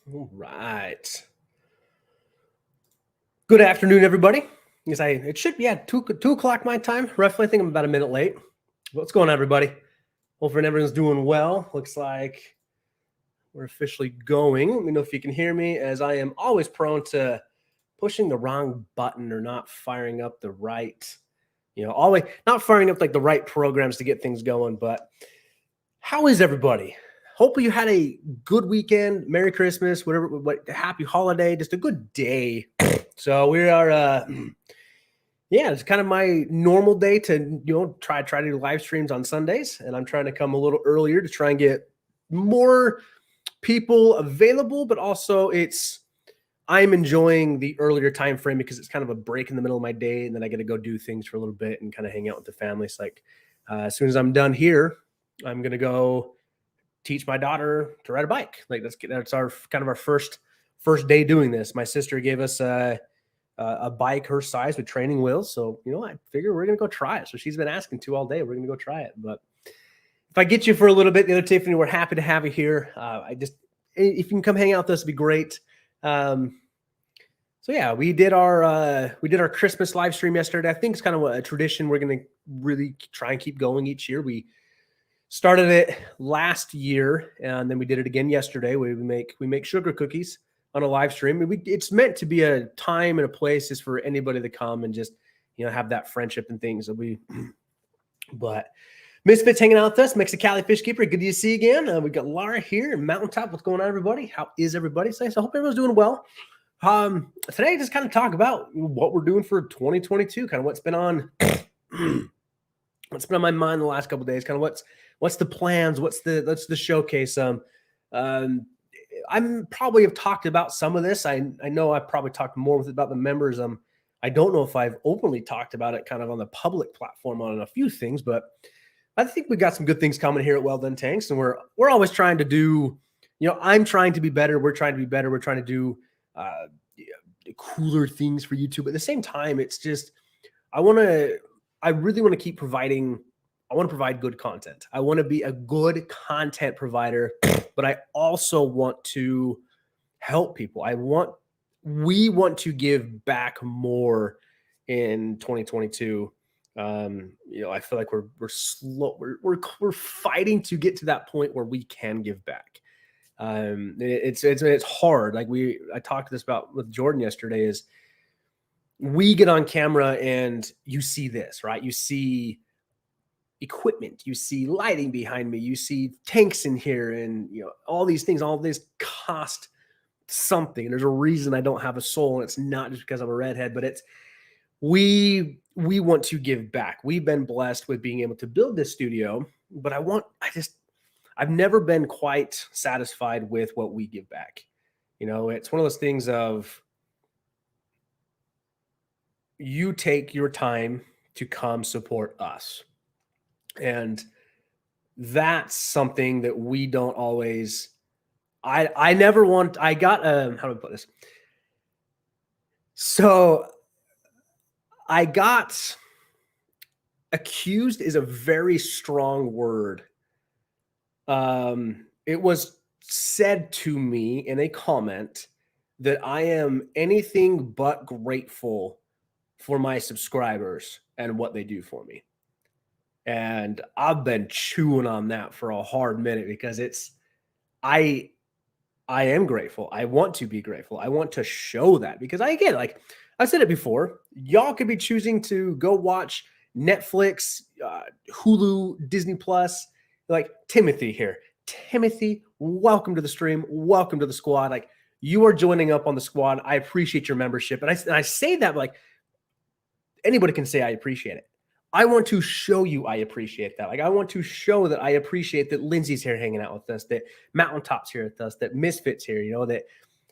All right. Good afternoon, everybody. It should be at 2 o'clock my time. Roughly, I think I'm about a minute late. What's going on, everybody? Hopefully everyone's doing well. Looks like we're officially going. Let me know if you can hear me, as I am always prone to pushing the wrong button or not firing up the right, always not firing up like the right programs to get things going. But how is everybody? Hopefully you had a good weekend. Merry Christmas, happy holiday, just a good day. So we are, it's kind of my normal day to, try to do live streams on Sundays. And I'm trying to come a little earlier to try and get more people available, but also I'm enjoying the earlier time frame because it's kind of a break in the middle of my day. And then I get to go do things for a little bit and kind of hang out with the family. It's like, as soon as I'm done here, I'm going to go teach my daughter to ride a bike. Like that's our kind of our first day doing this. My sister gave us a bike her size with training wheels. So, I figure we're going to go try it. So she's been asking to all day. We're going to go try it. But if I get you for a little bit, the other Tiffany, we're happy to have you here. If you can come hang out with us, it'd be great. So yeah, we did our Christmas live stream yesterday. I think it's kind of a tradition we're going to really try and keep going each year. We started it last year, and then we did it again yesterday. We make sugar cookies on a live stream. It's meant to be a time and a place just for anybody to come and just have that friendship and things. But Misfits hanging out with us, Mexicali Fish Keeper. Good to see you again. We got Laura here in Mountaintop. What's going on, everybody? How is everybody? So I hope everyone's doing well. Today, just kind of talk about what we're doing for 2022. Kind of what's been on my mind the last couple of days. Kind of what's the plans? What's the showcase? I'm probably have talked about some of this. I know I probably talked more about the members. I don't know if I've openly talked about it kind of on the public platform on a few things, but I think we got some good things coming here at Wel-Don Tanks, and we're always trying to do. I'm trying to be better. We're trying to be better. We're trying to do cooler things for YouTube. At the same time, it's just I really want to keep providing. I want to provide good content. I want to be a good content provider, but I also want to help people. We want to give back more in 2022. I feel like we're slow. We're fighting to get to that point where we can give back. It's hard. Like I talked this about with Jordan yesterday. Is we get on camera and you see this, right? You see equipment, you see lighting behind me, you see tanks in here, and all these things. All this cost something. There's a reason I don't have a soul, and it's not just because I'm a redhead, but it's we want to give back. We've been blessed with being able to build this studio, but I've never been quite satisfied with what we give back. It's one of those things of you take your time to come support us. And that's something that we don't always, I got, how do I put this? So I got accused is a very strong word. It was said to me in a comment that I am anything but grateful for my subscribers and what they do for me. And I've been chewing on that for a hard minute because I am grateful. I want to be grateful. I want to show that because I said it before, y'all could be choosing to go watch Netflix, Hulu, Disney Plus, like Timothy here. Timothy, welcome to the stream. Welcome to the squad. Like you are joining up on the squad. I appreciate your membership. And I say that like anybody can say I appreciate it. I want to show you I appreciate that. Like I want to show that I appreciate that Lindsay's here hanging out with us, that Mountaintop's here with us, that Misfit's here, that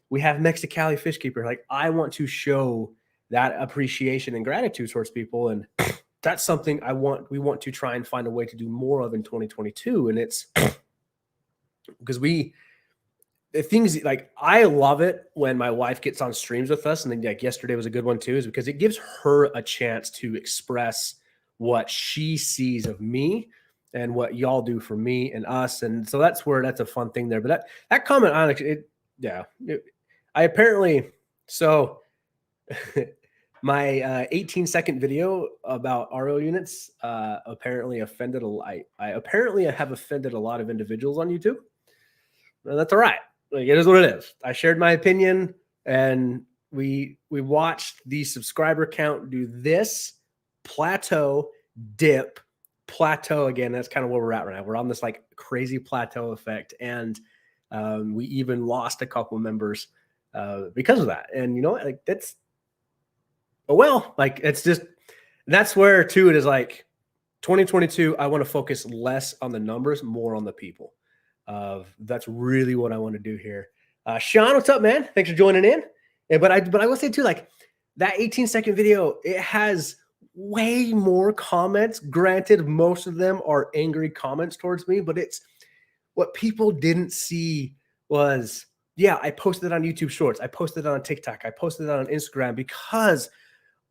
we have Mexicali Fish Keeper. Like I want to show that appreciation and gratitude towards people. And that's something we want to try and find a way to do more of in 2022. And it's because the things like I love it when my wife gets on streams with us. And then like yesterday was a good one too, is because it gives her a chance to express what she sees of me and what y'all do for me and us. And so that's a fun thing there. But that comment, honestly, yeah. I apparently, so my 18-second video about RO units apparently offended I apparently have offended a lot of individuals on YouTube. That's all right. Like, it is what it is. I shared my opinion, and we watched the subscriber count do this plateau, dip, plateau again. That's kind of where we're at right now. We're on this like crazy plateau effect, and we even lost a couple members because of that. And you know, like that's like it's just that's where too it is like 2022. I want to focus less on the numbers, more on the people. That's really what I want to do here. Sean, what's up, man? Thanks for joining in. Yeah, but I will say too, like that 18-second video, it has way more comments. Granted, most of them are angry comments towards me, but it's what people didn't see was, yeah, I posted it on YouTube Shorts. I posted it on TikTok. I posted it on Instagram because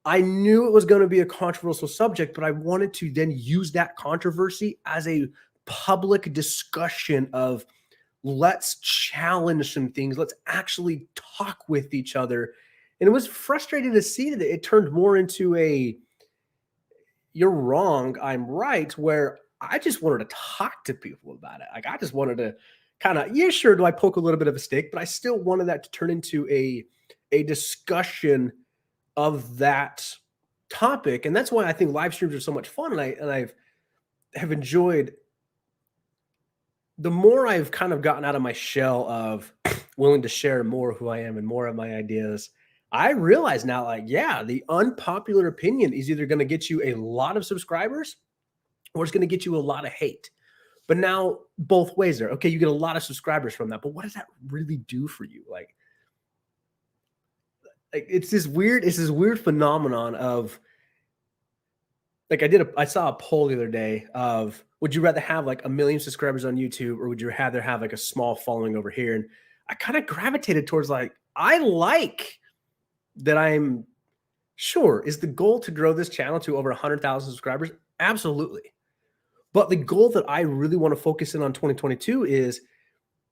I knew it was going to be a controversial subject, but I wanted to then use that controversy as a public discussion of let's challenge some things. Let's actually talk with each other. And it was frustrating to see that it turned more into a you're wrong, I'm right, where I just wanted to talk to people about it. Like I just wanted to kind of, yeah, sure, do I poke a little bit of a stick, but I still wanted that to turn into a discussion of that topic. And that's why I think live streams are so much fun. And I've have enjoyed the more I've kind of gotten out of my shell of willing to share more of who I am and more of my ideas. I realize now, like, yeah, the unpopular opinion is either going to get you a lot of subscribers or it's going to get you a lot of hate. But now both ways there. Okay, you get a lot of subscribers from that, but what does that really do for you? Like it's this weird phenomenon of like I saw a poll the other day of would you rather have like 1 million subscribers on YouTube or would you rather have like a small following over here? And I kind of gravitated towards like I like that I'm sure is the goal to grow this channel to over 100,000 subscribers. Absolutely. But the goal that I really want to focus in on 2022 is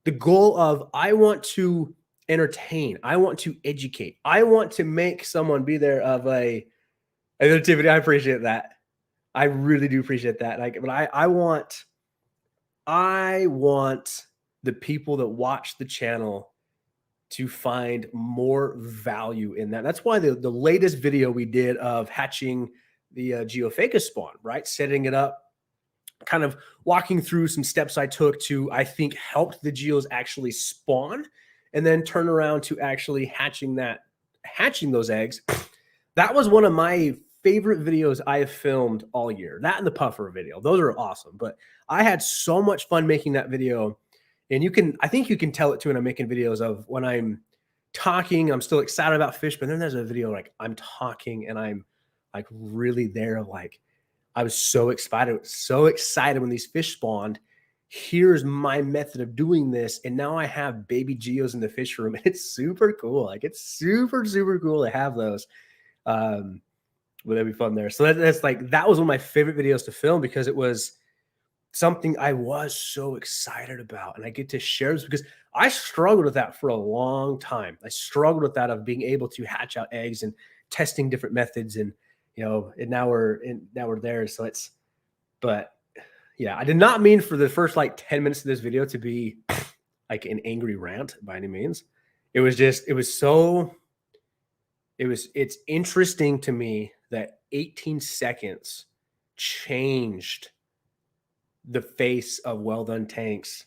the goal of I want to entertain. I want to educate. I want to make someone be there of a activity. I appreciate that. I really do appreciate that. Like, but I want the people that watch the channel to find more value in that. That's why the latest video we did of hatching the Geophacus spawn, right? Setting it up, kind of walking through some steps I took to, I think, helped the geos actually spawn and then turn around to actually hatching those eggs. That was one of my favorite videos I have filmed all year. That and the puffer video. Those are awesome. But I had so much fun making that video. And I think you can tell it too when I'm making videos of when I'm talking, I'm still excited about fish, but then there's a video like I'm talking and I'm like really there. Like I was so excited when these fish spawned. Here's my method of doing this. And now I have baby geos in the fish room. And it's super cool. Like it's super, super cool to have those. But that'd be fun there. So that's like, that was one of my favorite videos to film because it was something I was so excited about. And I get to share this because I struggled with that for a long time. I struggled with that of being able to hatch out eggs and testing different methods. And, you know, and now we're there. So but yeah, I did not mean for the first like 10 minutes of this video to be like an angry rant by any means. It's interesting to me that 18 seconds changed the face of Wel-Don tanks.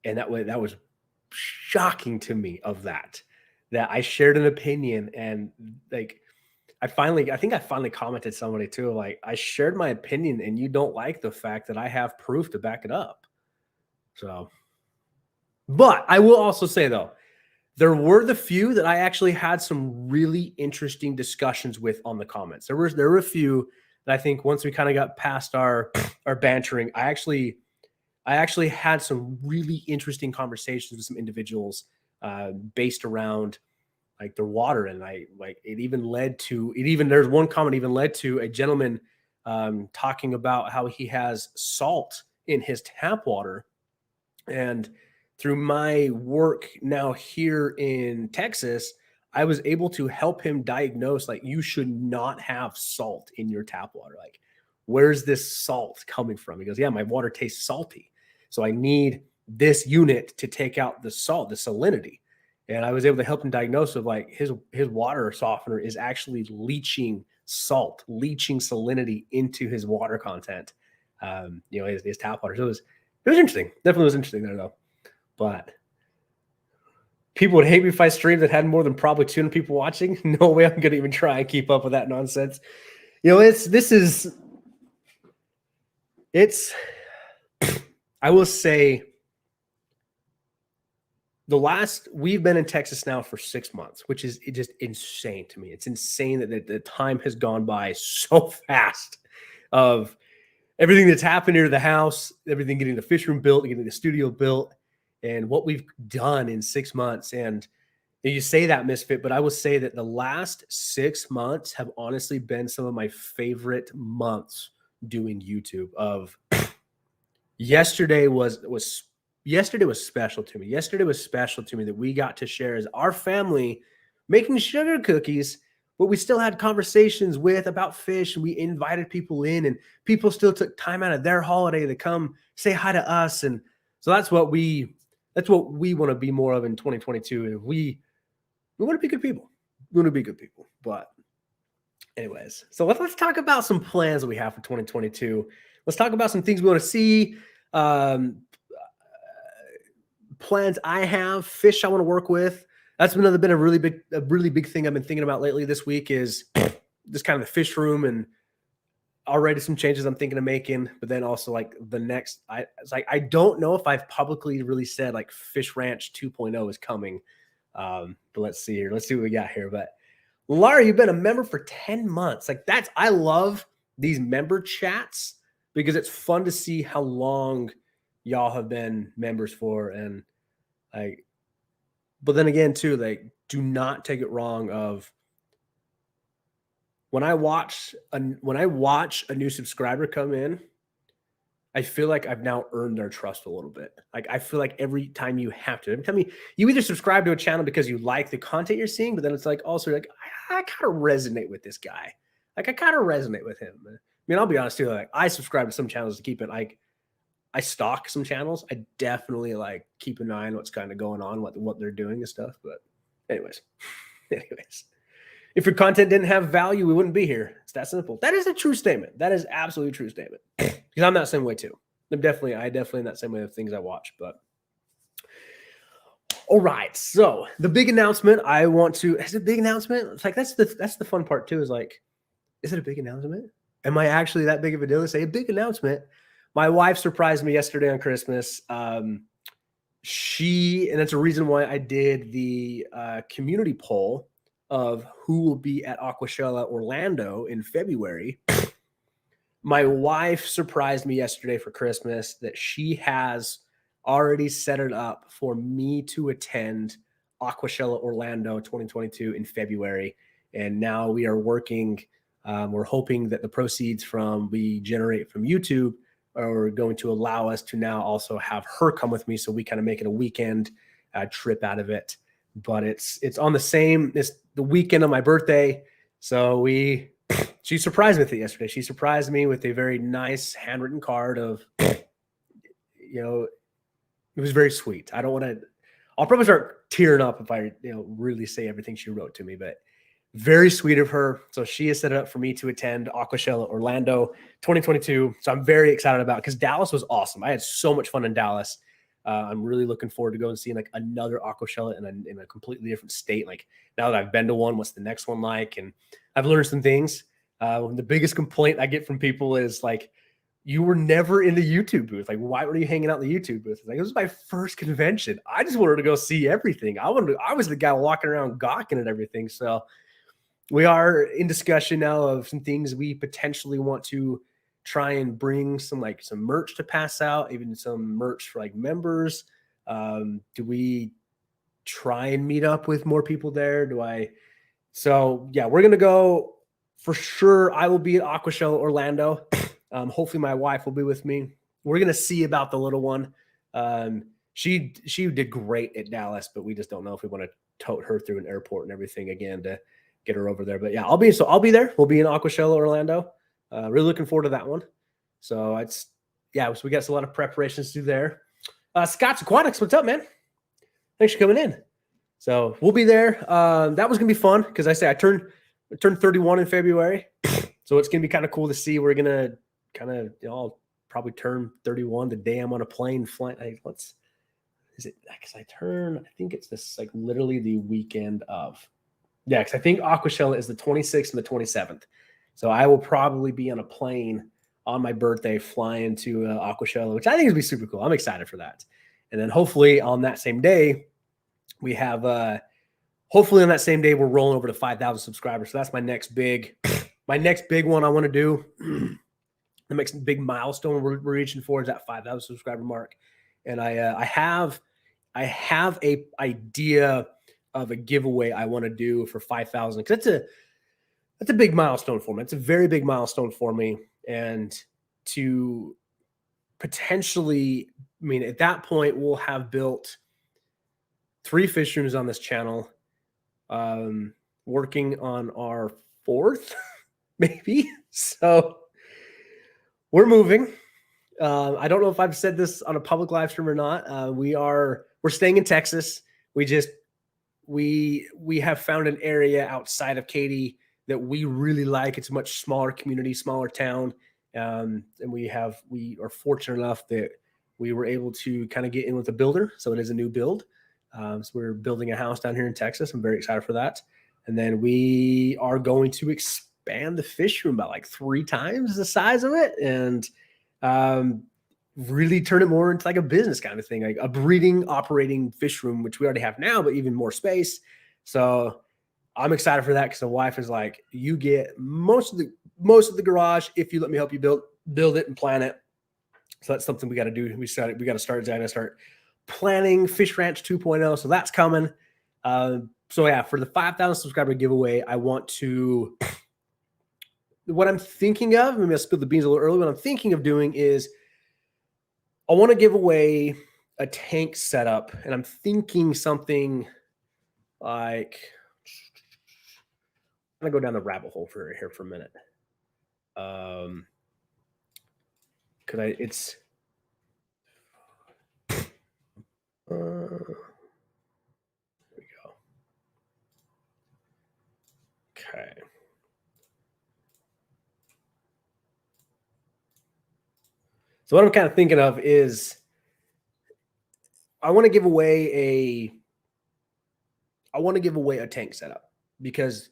And that was shocking to me of that I shared an opinion and like, I think I finally commented somebody too, like I shared my opinion and you don't like the fact that I have proof to back it up. So, but I will also say though, there were the few that I actually had some really interesting discussions with on the comments. There were a few that I think once we kind of got past our bantering, I actually had some really interesting conversations with some individuals based around like their water. And there's one comment even led to a gentleman talking about how he has salt in his tap water. And through my work now here in Texas, I was able to help him diagnose, like, you should not have salt in your tap water. Like, where's this salt coming from? He goes, yeah, my water tastes salty. So I need this unit to take out the salt, the salinity. And I was able to help him diagnose of like his water softener is actually leaching salt, leaching salinity into his water content. His tap water. So it was interesting. Definitely was interesting there though. But people would hate me if I streamed that had more than probably 200 people watching. No way I'm going to even try and keep up with that nonsense. I will say we've been in Texas now for 6 months, which is just insane to me. It's insane that the time has gone by so fast of everything that's happened here to the house, everything getting the fish room built, getting the studio built, and what we've done in 6 months. And you say that, Misfit, but I will say that the last 6 months have honestly been some of my favorite months doing YouTube. Yesterday was special to me. Yesterday was special to me that we got to share as our family making sugar cookies, but we still had conversations about fish, and we invited people in, and people still took time out of their holiday to come say hi to us. And so that's what we want to be more of in 2022. And we want to be good people. We want to be good people. But anyways, so let's talk about some plans that we have for 2022. Let's talk about some things we want to see. Plans I have, fish I want to work with. That's been a really big thing I've been thinking about lately this week is just kind of the fish room, and already some changes I'm thinking of making. But then also like I don't know if I've publicly really said like Fish Ranch 2.0 is coming. But let's see here. Let's see what we got here. But Laura, you've been a member for 10 months. Like I love these member chats because it's fun to see how long y'all have been members for. And like, but then again too, like, do not take it wrong of when I watch a new subscriber come in, I feel like I've now earned their trust a little bit. Like, I feel like every time you either subscribe to a channel because you like the content you're seeing, but then it's like also like, I kind of resonate with this guy. Like, I kind of resonate with him. I mean, I'll be honest too. Like, I subscribe to some channels to keep it like, I stalk some channels. I definitely like keep an eye on what's kind of going on, what they're doing and stuff. But anyways, if your content didn't have value, we wouldn't be here. It's that simple. That is a true statement. That is absolutely a true statement. Because I'm that same way too. I definitely in that same way of things I watch. But all right. So the big announcement is it a big announcement? It's like that's the fun part too, is like, is it a big announcement? Am I actually that big of a deal to say a big announcement? My wife surprised me yesterday on Christmas. And that's a reason why I did the community poll of who will be at Aquashella Orlando in February. My wife surprised me yesterday for Christmas that she has already set it up for me to attend Aquashella Orlando 2022 in February. And now we are working. We're hoping that the proceeds we generate from YouTube are going to allow us to now also have her come with me, so we kind of make it a weekend trip out of it. But it's the weekend of my birthday, so she surprised me with it yesterday. She surprised me with a very nice handwritten card of, it was very sweet. I'll probably start tearing up if I really say everything she wrote to me, but very sweet of her. So she has set it up for me to attend Aquashella Orlando 2022. So I'm very excited about it because Dallas was awesome. I had so much fun in Dallas. I'm really looking forward to going and seeing like another Aquashella in a completely different state. Like, now that I've been to one, what's the next one like? And I've learned some things. The biggest complaint I get from people is like, you were never in the YouTube booth. Like, why were you hanging out in the YouTube booth? Like, it was my first convention. I just wanted to go see everything. I was the guy walking around gawking at everything. So we are in discussion now of some things we potentially want to try and bring some merch to pass out, even some merch for like members. Do we try and meet up with more people there? So yeah, we're going to go for sure. I will be at Aquashella Orlando. Hopefully my wife will be with me. We're going to see about the little one. she did great at Dallas, but we just don't know if we want to tote her through an airport and everything again to get her over there. But yeah, I'll be there. We'll be in Aquashella, Orlando. Really looking forward to that one. So so we got a lot of preparations to do there. Scott's Aquatics, what's up, man? Thanks for coming in. So we'll be there. That was gonna be fun because I turned 31 in February, so it's gonna be kind of cool to see. We're gonna kind of I'll probably turn 31 the day I'm on a plane flying. Is it? Because I think it's this like literally the weekend of. Yeah, because I think Aquashella is the 26th and the 27th. So I will probably be on a plane on my birthday flying to Aquashella, which I think is be super cool. I'm excited for that. And then hopefully on that same day, we have we're rolling over to 5,000 subscribers. So that's my next big one I want to do. The next big milestone we're reaching for is that 5,000 subscriber mark. And I have a idea of a giveaway I want to do for 5,000 because that's a big milestone for me. It's a very big milestone for me. And to potentially, at that point, we'll have built 3 fish rooms on this channel, working on our 4th, maybe. So we're moving. I don't know if I've said this on a public live stream or not. We're staying in Texas. We have found an area outside of Katy that we really like. It's a much smaller community, smaller town. And we are fortunate enough that we were able to kind of get in with a builder. So it is a new build. So we're building a house down here in Texas. I'm very excited for that. And then we are going to expand the fish room about like 3 times the size of it. And really turn it more into like a business kind of thing, like a breeding, operating fish room, which we already have now, but even more space. So I'm excited for that because the wife is like, you get most of the garage if you let me help you build it and plan it. So that's something we got to do. We got to start planning Fish Ranch 2.0. So that's coming. So yeah, for the 5,000 subscriber giveaway, what I'm thinking of, maybe I spilled the beans a little early. What I'm thinking of doing is I want to give away a tank setup, and I'm thinking something like, I'm going to go down the rabbit hole here for a minute. There we go. Okay. So what I'm kind of thinking of is I want to give away a tank setup because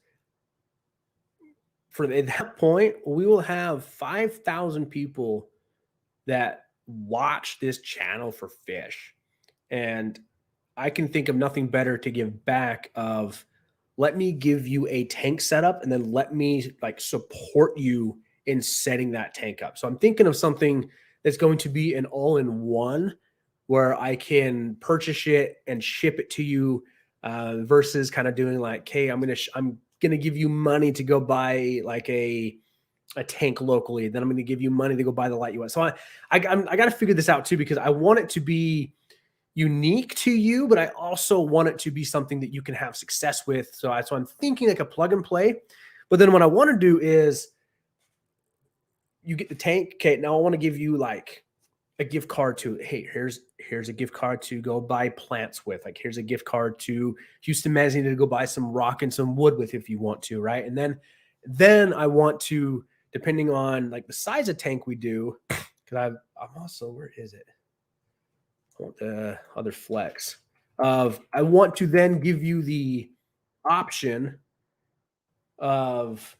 at that point, we will have 5,000 people that watch this channel for fish. And I can think of nothing better to give back of let me give you a tank setup and then let me like support you in setting that tank up. So I'm thinking of something that's going to be an all-in-one where I can purchase it and ship it to you versus kind of doing like, hey, I'm going to give you money to go buy like a tank locally. Then I'm going to give you money to go buy the light you want. So I got to figure this out too, because I want it to be unique to you, but I also want it to be something that you can have success with. So I'm thinking like a plug and play. But then what I want to do is you get the tank. Okay, now I want to give you like a gift card to, hey, here's a gift card to go buy plants with. Like here's a gift card to Houston Magazine to go buy some rock and some wood with if you want to, right? And then I want to, depending on like the size of tank we do, because I'm also, where is it? I want the other flex of, I want to then give you the option of,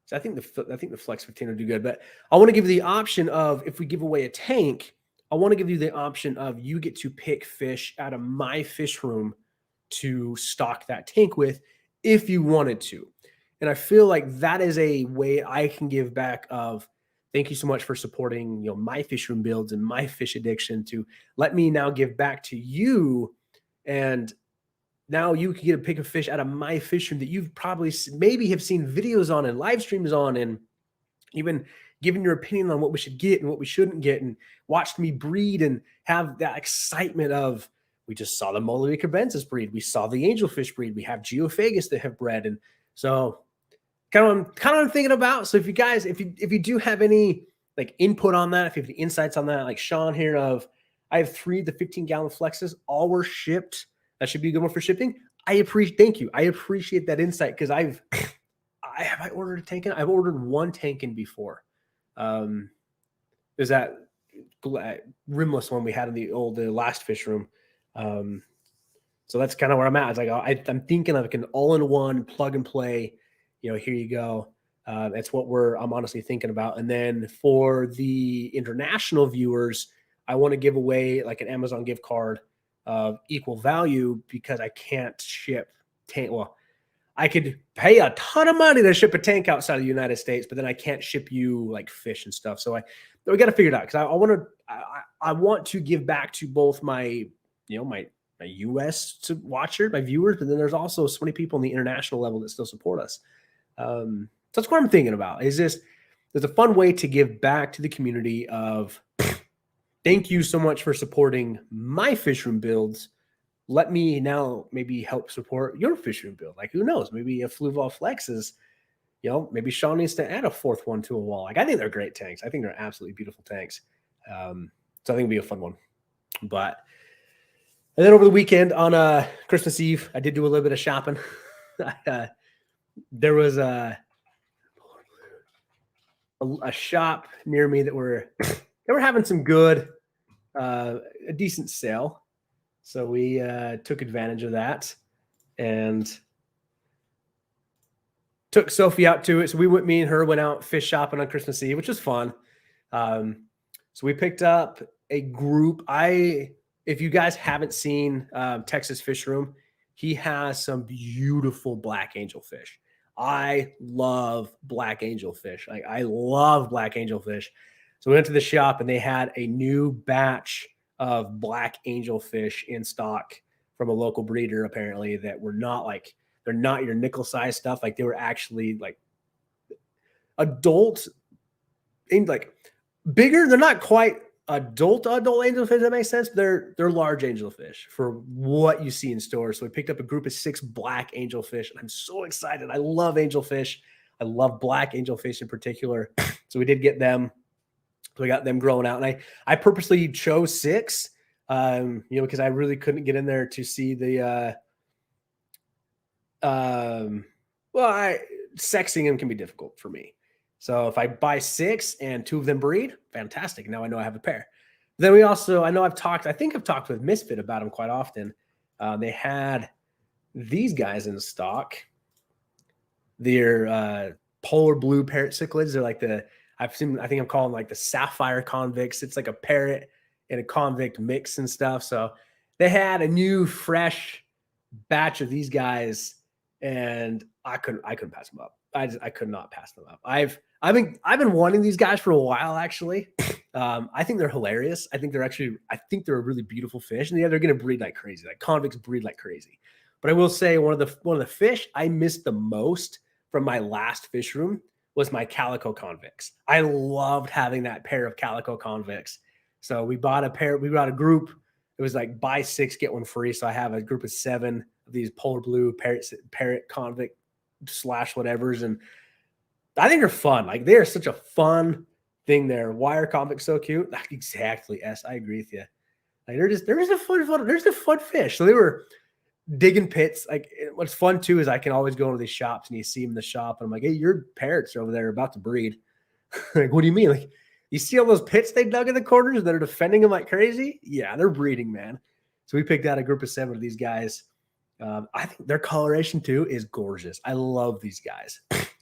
so I think the Flex 15 will do good, but I want to give you the option of, if we give away a tank, I want to give you the option of you get to pick fish out of my fish room to stock that tank with if you wanted to. And I feel like that is a way I can give back of, thank you so much for supporting, my fish room builds and my fish addiction, to let me now give back to you. And now you can get a pick of fish out of my fish room that you've probably maybe have seen videos on and live streams on, and even giving your opinion on what we should get and what we shouldn't get, and watched me breed and have that excitement of, we just saw the Molly Cabensis breed. We saw the angelfish breed. We have Geophagus that have bred. And so kind of what I'm thinking about. So if you guys, if you do have any like input on that, if you have any insights on that, like Sean here of, I have 3 the 15-gallon flexes, all were shipped. That should be a good one for shipping. Thank you. I appreciate that insight, because I ordered a Tankin. I've ordered 1 Tankin before. There's that rimless one we had in the last fish room. So that's kind of where I'm at. It's like, I'm thinking of like an all-in-one plug and play, here you go. That's what I'm honestly thinking about. And then for the international viewers, I want to give away like an Amazon gift card of equal value, because I can't ship tank. Well, I could pay a ton of money to ship a tank outside of the United States, but then I can't ship you like fish and stuff. So we got to figure it out, because I want to give back to both my US watcher, my viewers, but then there's also so many people on the international level that still support us. So that's what I'm thinking about. There's a fun way to give back to the community of, thank you so much for supporting my fish room builds. Let me now maybe help support your fish room build. Like, who knows? Maybe a Fluval Flex is, maybe Sean needs to add a 4th one to a wall. Like, I think they're great tanks. I think they're absolutely beautiful tanks. So I think it'll be a fun one. And then over the weekend on Christmas Eve, I did do a little bit of shopping. There was a shop near me that were having some good, a decent sale. So we took advantage of that and took Sophie out to it. So me and her went out fish shopping on Christmas Eve, which was fun. So we picked up a group. If you guys haven't seen Texas Fish Room, he has some beautiful black angelfish. I love black angelfish. I love black angelfish. So we went to the shop and they had a new batch of black angelfish in stock from a local breeder, apparently, that were they're not your nickel size stuff. Like, they were actually like adult and like bigger. They're not quite adult angelfish, that makes sense. They're large angelfish for what you see in stores. So we picked up a group of 6 black angelfish, and I'm so excited. I love angelfish. I love black angelfish in particular. So we did get them. So we got them growing out, and I purposely chose 6, because I really couldn't get in there to see the sexing them can be difficult for me. So if I buy 6 and 2 of them breed, fantastic. Now I know I have a pair. Then I think I've talked with Misfit about them quite often. They had these guys in stock. They're polar blue parrot cichlids. They're like I think I'm calling like the sapphire convicts. It's like a parrot and a convict mix and stuff. So they had a new fresh batch of these guys, and I couldn't pass them up. I could not pass them up. I've been wanting these guys for a while, actually. I think they're hilarious. I think they're a really beautiful fish, and they're going to breed like crazy. Like, convicts breed like crazy. But I will say one of the fish I missed the most from my last fish room was my calico convicts. I loved having that pair of calico convicts. So we bought a group. It was like buy 6, get 1 free. So I have a group of 7 of these polar blue parrot convict / whatevers. And I think they're fun. Like, they are such a fun thing there. Wire convicts, so cute. Exactly. S. I agree with you. Like, they're just a fun fish. So they were digging pits. Like, what's fun too is I can always go into these shops and you see them in the shop, and I'm like, hey, your parrots are over there about to breed. Like, what do you mean? Like, you see all those pits they dug in the corners that are defending them like crazy? Yeah, they're breeding, man. So we picked out a group of 7 of these guys. I think their coloration too is gorgeous. I love these guys.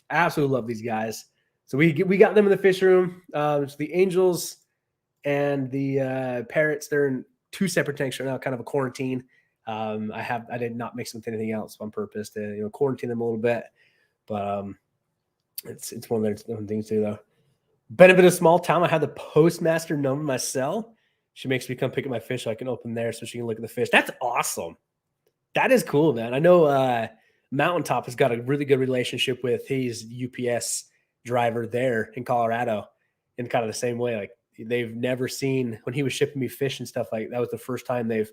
Absolutely love these guys. So we got them in the fish room. So the angels and the parrots, they're in 2 separate tanks right now, kind of a quarantine. I did not mix them with anything else on purpose to quarantine them a little bit, but it's one of their things too, though. Benefit of small town. I had the postmaster number my cell. She makes me come pick up my fish so I can open there so she can look at the fish. That's awesome. That is cool, man. I know Mountaintop has got a really good relationship with his UPS driver there in Colorado. in kind of the same way. Like they've never seen, when he was shipping me fish and stuff, like that was the first time they've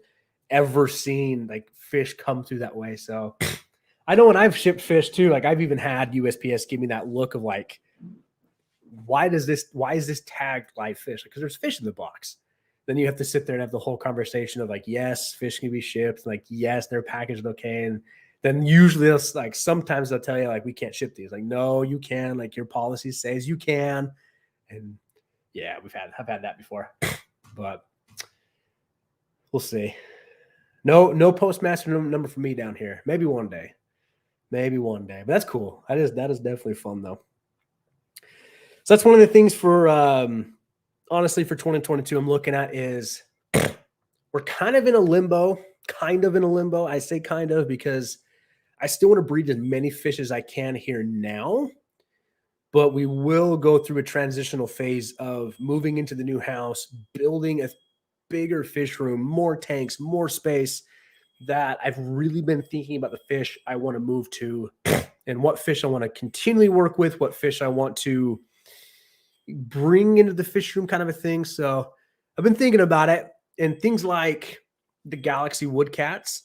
ever seen like fish come through that way. So I know when I've shipped fish too, like I've even had USPS give me that look of like, why is this tagged live fish? Because there's fish in the box. Then you have to sit there and have the whole conversation of like, yes, fish can be shipped. Like, yes, they're packaged okay. And then usually it's like, sometimes they'll tell you like, we can't ship these. Like, no, you can. Like your policy says you can. And yeah, I've had that before, but we'll see. No postmaster number for me down here. Maybe one day, but that's cool. That is definitely fun though. So that's one of the things for, honestly, for 2022, I'm looking at is we're kind of in a limbo. I say kind of because I still want to breed as many fish as I can here now, but we will go through a transitional phase of moving into the new house, building a bigger fish room, more tanks, more space, that I've really been thinking about the fish I want to move to and what fish I want to continually work with, what fish I want to bring into the fish room, kind of a thing. So I've been thinking about it, and things like the Galaxy Woodcats,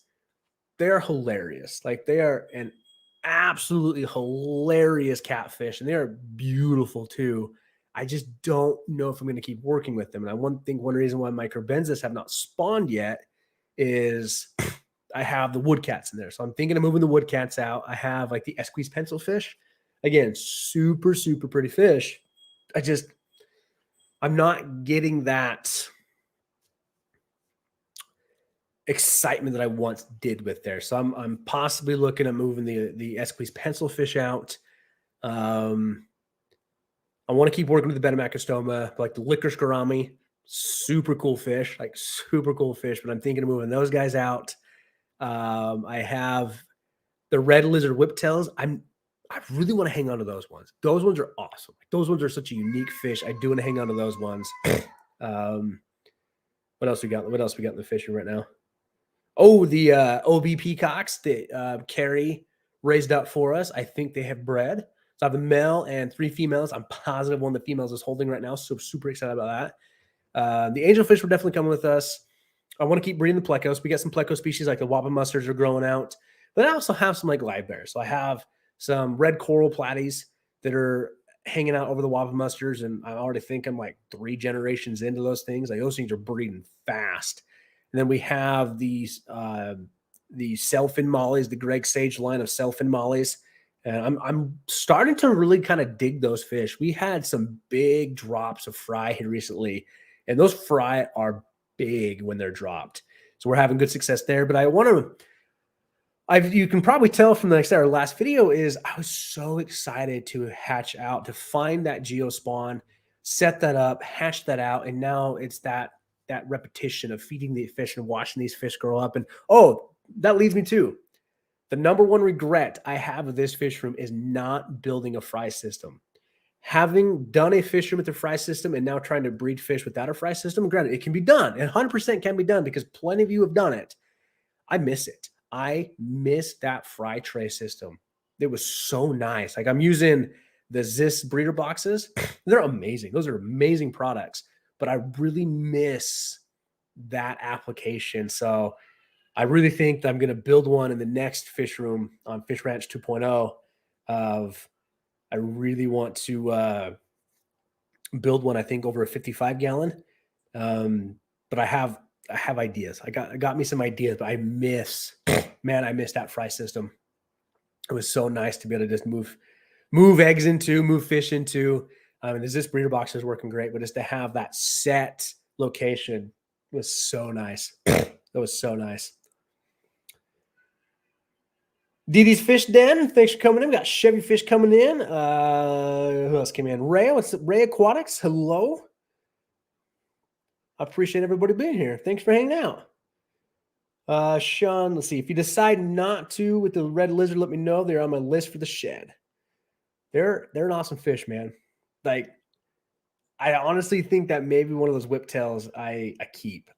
they're hilarious. Like they are an absolutely hilarious catfish, and they are beautiful too. I just don't know if I'm going to keep working with them. And one reason why my Crebensis have not spawned yet is I have the Woodcats in there. So I'm thinking of moving the Woodcats out. I have like the Esquisse pencilfish. Again, super, super pretty fish. I'm not getting that excitement that I once did with there. So I'm possibly looking at moving the Esquisse pencilfish out. I want to keep working with the Betamacostoma, like the licorice gourami, super cool fish, but I'm thinking of moving those guys out. I have the red lizard whiptails. I really want to hang on to those ones. Those ones are awesome. Those ones are such a unique fish. I do want to hang on to those ones. What else we got? What else we got in the fishing right now? Oh, the OB peacocks that Carrie raised up for us. I think they have bred. So I have a male and 3 females. I'm positive one of the females is holding right now. So super excited about that. The angelfish were definitely coming with us. I want to keep breeding the plecos. We got some pleco species like the wappa mustards are growing out. But I also have some like live bears. So I have some red coral platies that are hanging out over the wappa mustards, and I already think I'm like 3 generations into those things. Like those things are breeding fast. And then we have these the sailfin mollies, the Greg Sage line of sailfin mollies. And I'm starting to really kind of dig those fish. We had some big drops of fry here recently, and those fry are big when they're dropped. So we're having good success there. But you can probably tell from our last video is I was so excited to hatch out, to find that geospawn, set that up, hatch that out. And now it's that repetition of feeding the fish and watching these fish grow up. And that leads me to the number one regret I have of this fish room is not building a fry system. Having done a fish room with a fry system and now trying to breed fish without a fry system, granted, it can be done. And 100% can be done because plenty of you have done it. I miss it. I miss that fry tray system. It was so nice. Like I'm using the Zis breeder boxes. They're amazing. Those are amazing products, but I really miss that application. So I really think that I'm going to build one in the next fish room on Fish Ranch 2.0 I really want to build one, I think, over a 55 gallon. But I have ideas. I got me some ideas, but I miss that fry system. It was so nice to be able to just move eggs into, move fish into. And this breeder box is working great, but just to have that set location was so nice. It was so nice. Didi's Fish Den, thanks for coming in. We got Chevy Fish coming in. Who else came in? Ray, what's up? Ray Aquatics, hello. I appreciate everybody being here. Thanks for hanging out. Sean, let's see. If you decide not to with the red lizard, let me know. They're on my list for the shed. They're an awesome fish, man. Like, I honestly think that maybe one of those whiptails I keep.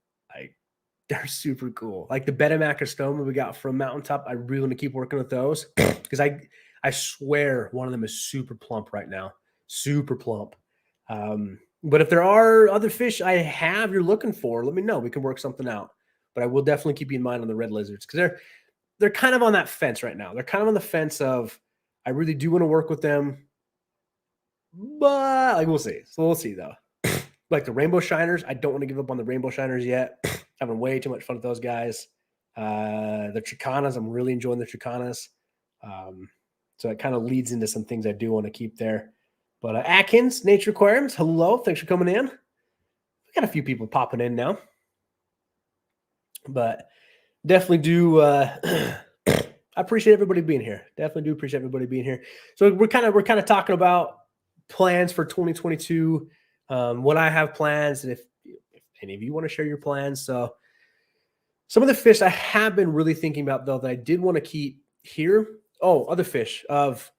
They're super cool. Like the Betamacostoma we got from Mountaintop, I really want to keep working with those because I swear one of them is super plump right now. Super plump. But if there are other fish you're looking for, let me know. We can work something out. But I will definitely keep you in mind on the red lizards because they're kind of on that fence right now. They're kind of on the fence of I really do want to work with them, but like we'll see. So we'll see though. Like the rainbow shiners, I don't want to give up on the rainbow shiners yet. Having way too much fun with those guys. The Chicanas, I'm really enjoying the Chicanas. So it kind of leads into some things I do want to keep there. But Atkins, Nature Aquariums, hello. Thanks for coming in. We got a few people popping in now. But definitely do I appreciate everybody being here. Definitely do appreciate everybody being here. So we're kind of talking about plans for 2022. What I have plans, and if any of you want to share your plans. So some of the fish I have been really thinking about though that I did want to keep here. Oh, other fish of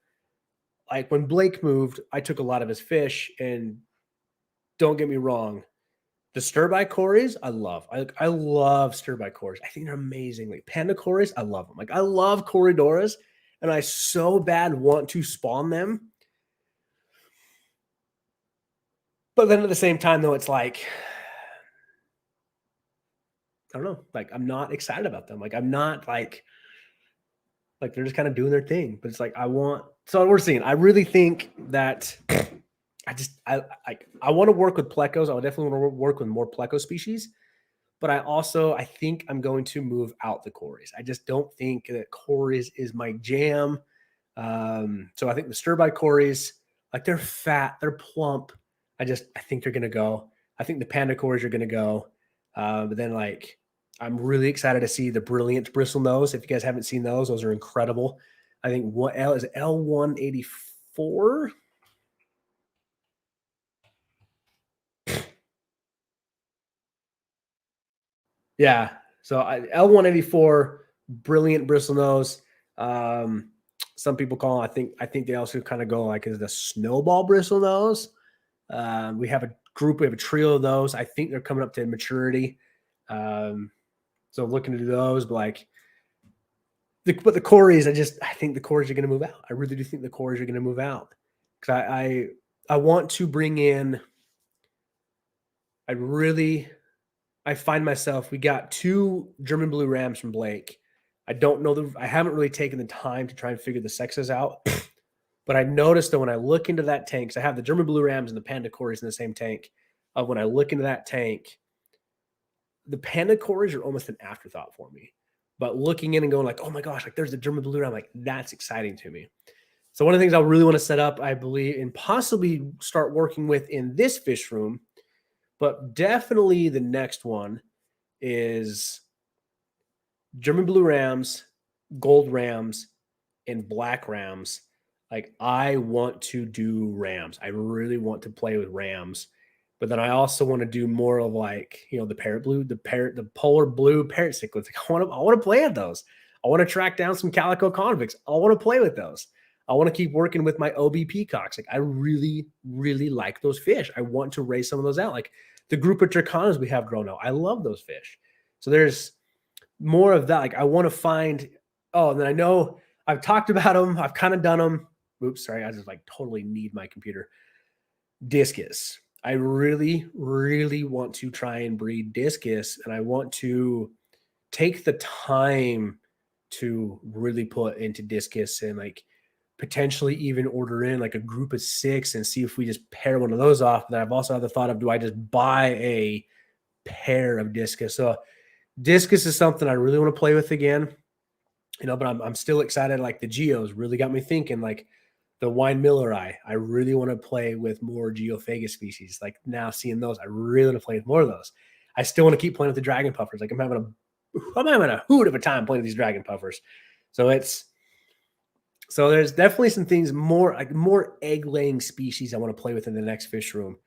like when Blake moved, I took a lot of his fish, and don't get me wrong, the stir-by cories, I love. I love stir-by cories. I think they're amazing. Like panda cories, I love them. Like I love corydoras, and I so bad want to spawn them. But then at the same time, though, it's like, I don't know. Like I'm not excited about them. Like I'm not like they're just kind of doing their thing. But it's like so we're seeing. I really think that I want to work with plecos. I would definitely want to work with more pleco species. But I think I'm going to move out the cories. I just don't think that cories is my jam. So I think the stir-by cories, like they're fat, they're plump. I think they're going to go. I think the panda cories are going to go. But then like, I'm really excited to see the brilliant bristlenose. If you guys haven't seen those are incredible. I think what L is L184. Yeah. So L184, brilliant bristlenose. Some people call them, I think they also kind of go like as the snowball bristlenose. We have a trio of those. I think they're coming up to maturity. So looking to do those, but like the cories, I think the cories are going to move out. I really do think the cories are going to move out because I want to bring in. I find myself. We got 2 German blue rams from Blake. I don't know I haven't really taken the time to try and figure the sexes out. But I noticed that when I look into that tank, because I have the German blue rams and the panda cories in the same tank. When I look into that tank, the panda cories are almost an afterthought for me. But looking in and going like, oh my gosh, like there's the German blue ram, like that's exciting to me. So one of the things I really want to set up, I believe, and possibly start working with in this fish room, but definitely the next one is German blue rams, gold rams, and black rams. Like I want to do rams. I really want to play with rams. But then I also want to do more of like, the parrot blue, the polar blue parrot cichlids. Like I want to play with those. I want to track down some calico convicts. I want to play with those. I want to keep working with my OB peacocks. Like I really, really like those fish. I want to raise some of those out. Like the group of tricanas we have grown out. I love those fish. So there's more of that. Like I want to find, and then I know I've talked about them. I've kind of done them. Oops, sorry. I just like totally need my computer. Discus. I really, really want to try and breed discus, and I want to take the time to really put into discus and like potentially even order in like a group of 6 and see if we just pair one of those off. Then I've also had the thought of, do I just buy a pair of discus? So discus is something I really want to play with again, but I'm still excited. Like the geos really got me thinking, like the wine millerai. I really want to play with more geophagus species. Like now seeing those, I really want to play with more of those. I still want to keep playing with the dragon puffers. Like I'm having a hoot of a time playing with these dragon puffers. So there's definitely some things more egg laying species I want to play with in the next fish room.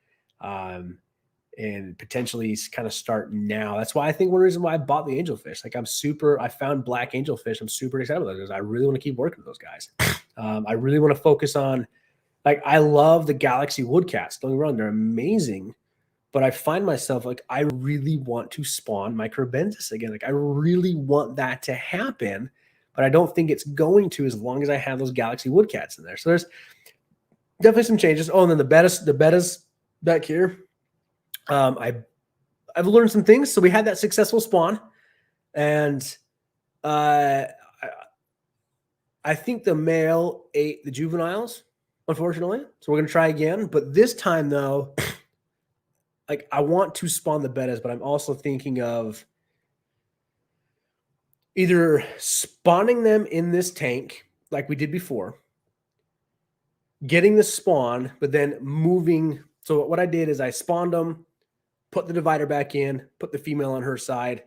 And potentially kind of start now. That's why I think one reason why I bought the angelfish. Like I found black angelfish. I'm super excited about those. I really want to keep working with those guys. I really want to focus on, like, I love the Galaxy woodcats. Don't get me wrong, they're amazing. But I find myself like, I really want to spawn microbensis again. Like I really want that to happen, but I don't think it's going to as long as I have those Galaxy woodcats in there. So there's definitely some changes. Oh, and then the bettas back here. I've learned some things. So we had that successful spawn, and I think the male ate the juveniles, unfortunately. So we're gonna try again. But this time, though, like I want to spawn the bettas, but I'm also thinking of either spawning them in this tank like we did before, getting the spawn, but then moving. So what I did is I spawned them, put the divider back in, put the female on her side,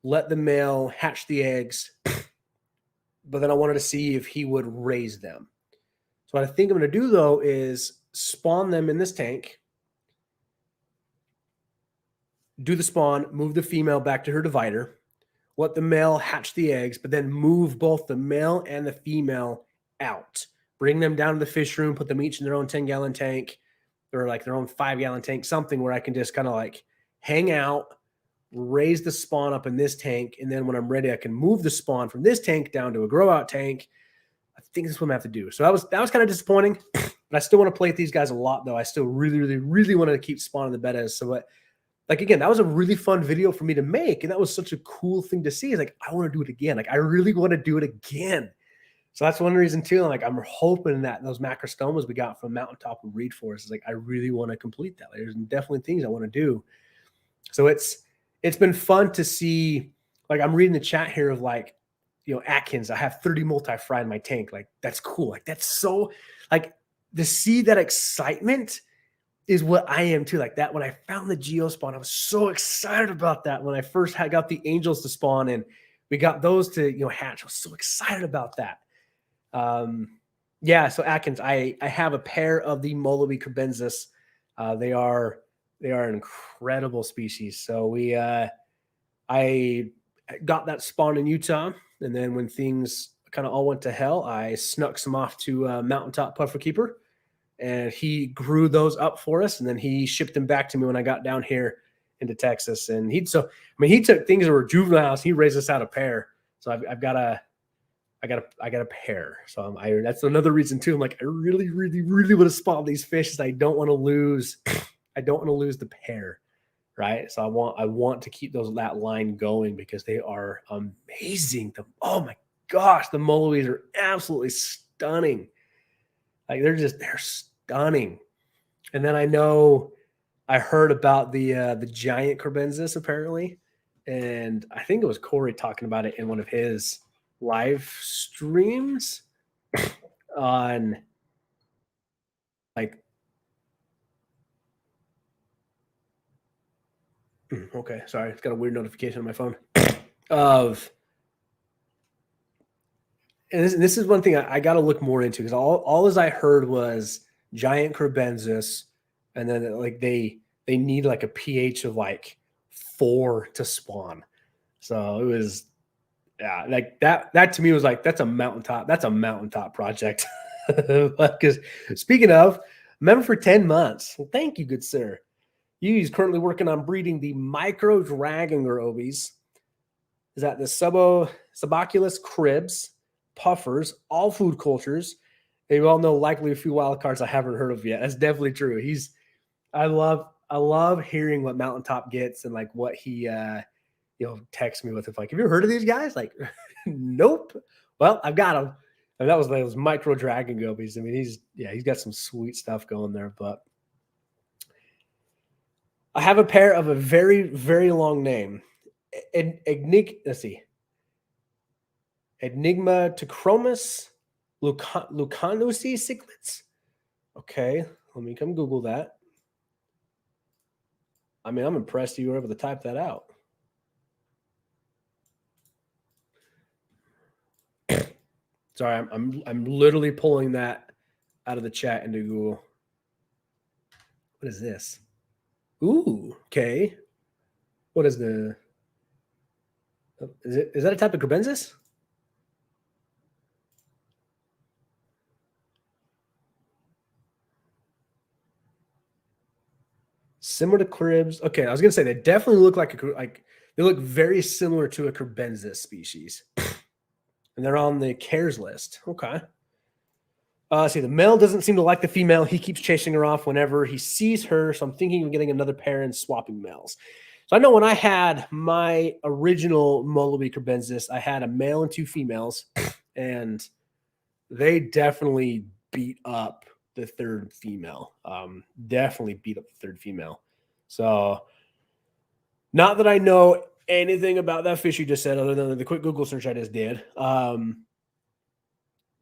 let the male hatch the eggs, but then I wanted to see if he would raise them. So what I think I'm going to do, though, is spawn them in this tank, do the spawn, move the female back to her divider, let the male hatch the eggs, but then move both the male and the female out. Bring them down to the fish room, put them each in their own 10-gallon tank or like their own 5-gallon tank, something where I can just kind of like hang out, raise the spawn up in this tank, and then when I'm ready, I can move the spawn from this tank down to a grow out tank. I think that's what I'm gonna have to do. So that was kind of disappointing, but I still want to play with these guys a lot, though. I still really wanted to keep spawning the bettas. So what, like, again, that was a really fun video for me to make, and that was such a cool thing to see. Is like, I want to do it again. Like, I really want to do it again. So that's one reason too. Like, I'm hoping that those macrostomas we got from Mountaintop and Reed Forest is like, I really want to complete that. Like, there's definitely things I want to do. So it's been fun to see. Like, I'm reading the chat here of like, you know, Atkins, I have 30 multi-fry in my tank. Like, that's cool. Like, that's so, like, to see that excitement is what I am too. Like that, when I found the geo spawn, I was so excited about that. When I first got the angels to spawn and we got those to, you know, hatch, I was so excited about that. Yeah. So Atkins, I have a pair of the Moloby crebensis. They are an incredible species. So I got that spawn in Utah, and then when things kind of all went to hell, I snuck some off to Mountaintop Puffer Keeper, and he grew those up for us, and then he shipped them back to me when I got down here into Texas. And he took things that were juveniles. He raised us out a pair. So I've got a pair. So that's another reason too. I'm like, I really want to spawn these fish. I don't want to lose. I don't want to lose the pair, right? So I want to keep that line going because they are amazing. Oh my gosh, the Mollies are absolutely stunning. Like they're stunning. And then I heard about the giant crebensis apparently, and I think it was Corey talking about it in one of his live streams on like. Okay, sorry, it's got a weird notification on my phone of. And this is one thing I got to look more into, because all as I heard was giant crebensis, and then like they need like a pH of like 4 to spawn. So it was, yeah, like that to me was like, that's a mountaintop project. Because speaking of, member for 10 months. Well, thank you, good sir. He's currently working on breeding the micro dragon grobies. Is that the suboculus cribs, puffers, all food cultures. And you all know likely a few wild cards I haven't heard of yet. That's definitely true. I love hearing what Mountaintop gets and like what he texts me with. If like, have you ever heard of these guys? Like, nope. Well, I've got them. And that was those micro dragon gobies. I mean, he's got some sweet stuff going there. But I have a pair of a very, very long name. Let's see. Enigma Tachromis Lucanusi Cichlids. Okay, let me come Google that. I mean, I'm impressed you were able to type that out. Sorry, I'm literally pulling that out of the chat into Google. What is this? Ooh, okay. What is the? Is that a type of crebensis? Similar to cribs. Okay, I was gonna say they definitely look like they look very similar to a crebensis species, and they're on the CARES list. Okay. See, the male doesn't seem to like the female. He keeps chasing her off whenever he sees her. So I'm thinking of getting another pair and swapping males. So I know when I had my original Moloby crebensis, I had a male and 2 females, and they definitely beat up the third female. Definitely beat up the third female. So not that I know anything about that fish you just said, other than the quick Google search I just did.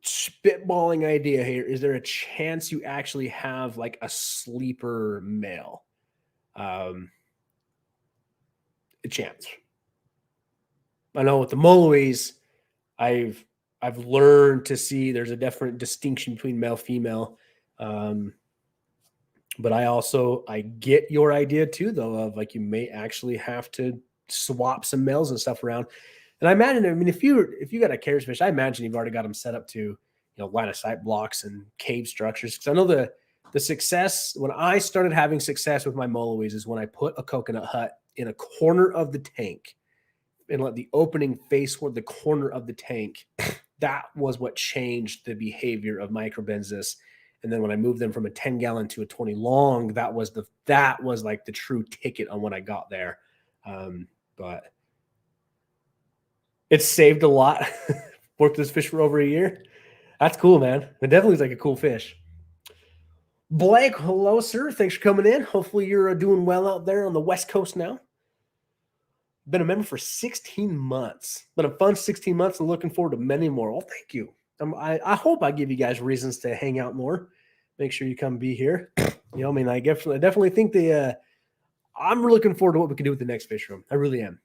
Spitballing idea here. Is there a chance you actually have like a sleeper male? A chance. I know with the Moloies, I've learned to see there's a different distinction between male female. But I get your idea too, though, of like you may actually have to swap some males and stuff around. And I mean, if you got a carrier fish, I imagine you've already got them set up to, line of sight blocks and cave structures. Because I know the success when I started having success with my Moloies is when I put a coconut hut in a corner of the tank and let the opening face toward the corner of the tank. That was what changed the behavior of microbensis. And then when I moved them from a 10-gallon to a 20 long, that was like the true ticket on when I got there. But it's saved a lot. Worked this fish for over a year. That's cool, man. It definitely is like a cool fish. Blake, hello, sir. Thanks for coming in. Hopefully you're doing well out there on the West Coast now. Been a member for 16 months. Been a fun 16 months and looking forward to many more. Well, thank you. I hope I give you guys reasons to hang out more. Make sure you come be here. I definitely think I'm looking forward to what we can do with the next fish room. I really am.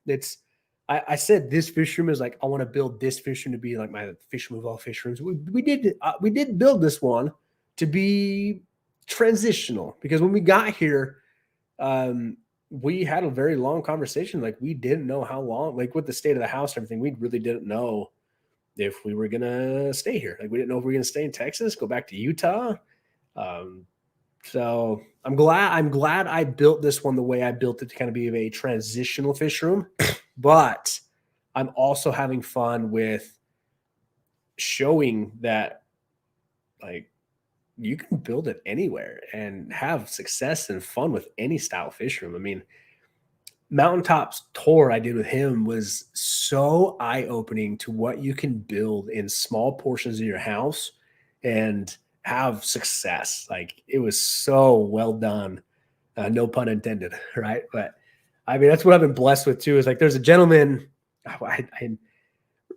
I said this fish room is like, I want to build this fish room to be like my fish room of all fish rooms. We did build this one to be transitional because when we got here, we had a very long conversation. Like we didn't know how long, like with the state of the house and everything, we really didn't know if we were going to stay here. Like we didn't know if we were going to stay in Texas, go back to Utah. So I'm glad I built this one the way I built it to kind of be a transitional fish room, but I'm also having fun with showing that like you can build it anywhere and have success and fun with any style fish room. I mean, Mountaintops tour I did with him was so eye-opening to what you can build in small portions of your house and have success. Like it was so well done. No pun intended, right? But I mean, that's what I've been blessed with too, is like there's a gentleman,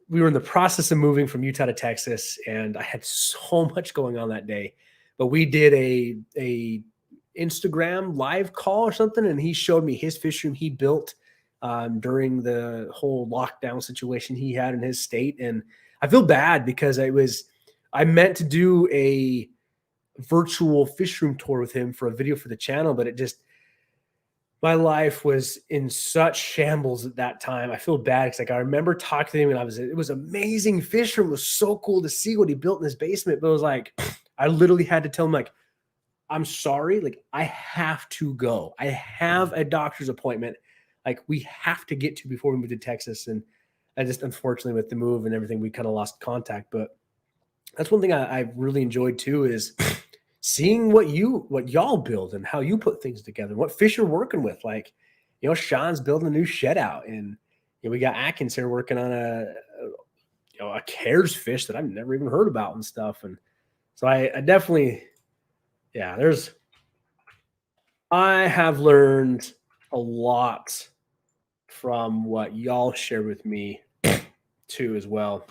we were in the process of moving from Utah to Texas and I had so much going on that day, but we did a Instagram live call or something. And he showed me his fish room he built during the whole lockdown situation he had in his state. And I feel bad because I meant to do a virtual fish room tour with him for a video for the channel, but my life was in such shambles at that time. I feel bad because I remember talking to him and it was amazing fish room. It was so cool to see what he built in his basement. But it was like, I literally had to tell him like, I'm sorry, like I have to go. I have a doctor's appointment. Like we have to get to before we move to Texas. And I just, unfortunately with the move and everything, we kind of lost contact. But that's one thing I really enjoyed too, is seeing what y'all build and how you put things together, what fish you're working with. Like, Sean's building a new shed out and we got Atkins here working on a cares fish that I've never even heard about and stuff. And so I definitely, yeah, I have learned a lot from what y'all shared with me too as well.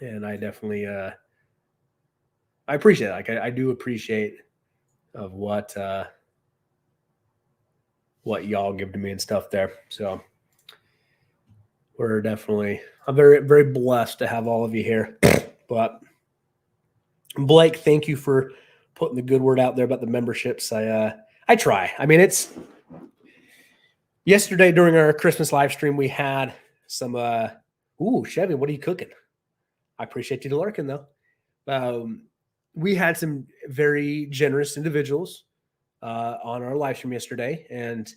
And I definitely, I appreciate it. Like I do appreciate of what y'all give to me and stuff there. So I'm very, very blessed to have all of you here. But Blake, thank you for putting the good word out there about the memberships. I try. I mean, it's yesterday during our Christmas live stream, we had some, Chevy, what are you cooking? I appreciate you lurking though. We had some very generous individuals on our live stream yesterday. And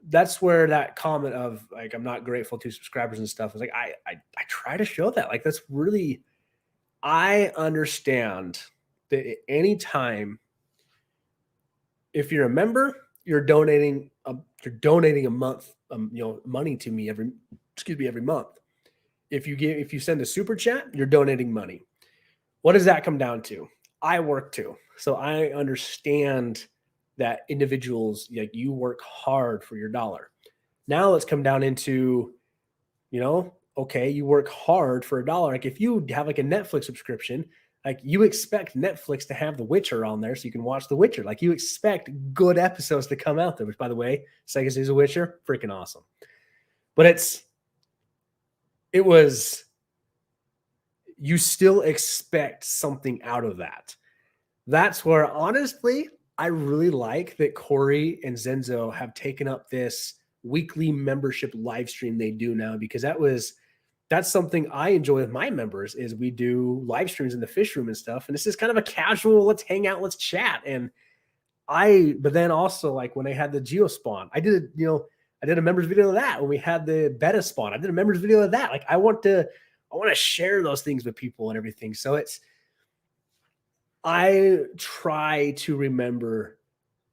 that's where that comment of like, I'm not grateful to subscribers and stuff is like, I try to show that. Like, that's really, I understand that at any time, if you're a member, you're donating a month, money to me every month. If you send a super chat, you're donating money. What does that come down to? I work too. So I understand that individuals, like, you work hard for your dollar. Now let's come down into, okay, you work hard for $1. Like, if you have like a Netflix subscription, like, you expect Netflix to have The Witcher on there so you can watch The Witcher. Like, you expect good episodes to come out there, which, by the way, second season of Witcher, freaking awesome. But you still expect something out of that. That's where, honestly, I really like that Corey and Zenzo have taken up this weekly membership live stream they do now, because that's something I enjoy with my members, is we do live streams in the fish room and stuff. And this is kind of a casual, let's hang out, let's chat. But then also, like, when I had the Geo spawn, I did a members video of that. When we had the beta spawn, I did a members video of that. Like, I want to share those things with people and everything. So I try to remember,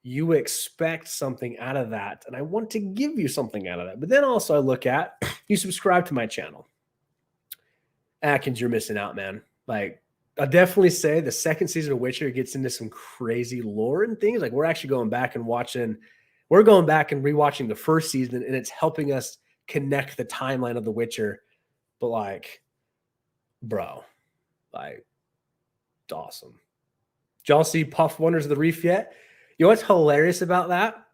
you expect something out of that, and I want to give you something out of that. But then also I look at, you subscribe to my channel. Atkins, you're missing out, man. Like, I'll definitely say the second season of Witcher gets into some crazy lore and things. Like, we're actually going back and rewatching the first season, and it's helping us connect the timeline of The Witcher. But, like, bro, like, it's awesome. Did y'all see Puff Wonders of the Reef yet? You know what's hilarious about that?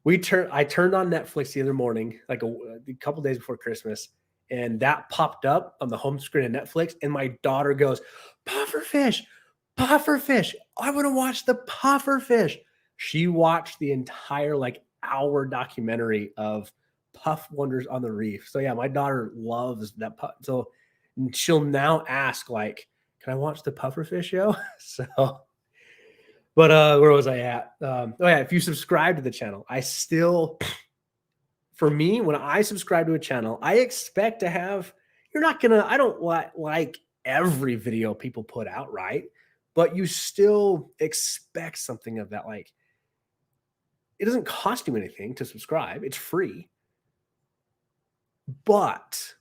I turned on Netflix the other morning, like a couple days before Christmas, and that popped up on the home screen of Netflix, and my daughter goes, "Pufferfish, pufferfish. I want to watch the pufferfish." She watched the entire hour documentary of Puff Wonders on the Reef. So yeah, my daughter loves that. So she'll now ask, like, "Can I watch the pufferfish show?" So. But where was I at? If you subscribe to the channel, for me, when I subscribe to a channel, I expect to have, I don't like every video people put out, right? But you still expect something of that. Like, it doesn't cost you anything to subscribe. It's free. But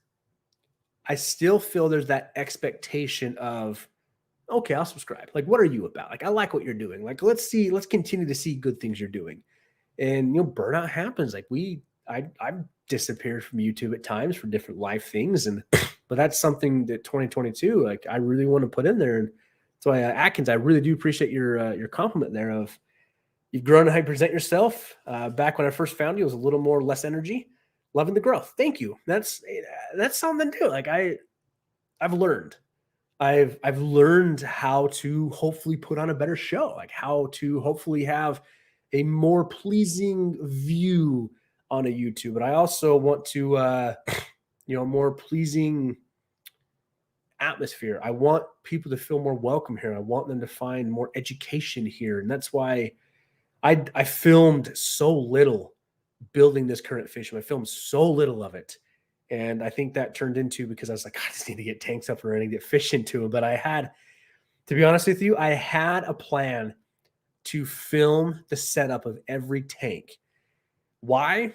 I still feel there's that expectation of, okay, I'll subscribe. Like, what are you about? Like, I like what you're doing. Like, let's continue to see good things you're doing. And, burnout happens. Like, I've disappeared from YouTube at times for different life things. But that's something that 2022, like, I really want to put in there. And that's why, Atkins, I really do appreciate your compliment there of, you've grown how you present yourself. Back when I first found you, it was a little more less energy. Loving the growth. Thank you. That's something too. Like, I've learned. I've learned how to hopefully put on a better show, like how to hopefully have a more pleasing view on a YouTube. But I also want to, more pleasing atmosphere. I want people to feel more welcome here. I want them to find more education here. And that's why I filmed so little building this current fish. I filmed so little of it. And I think that turned into, because I was like, I just need to get tanks up and running, get fish into them. But to be honest with you, I had a plan to film the setup of every tank. Why?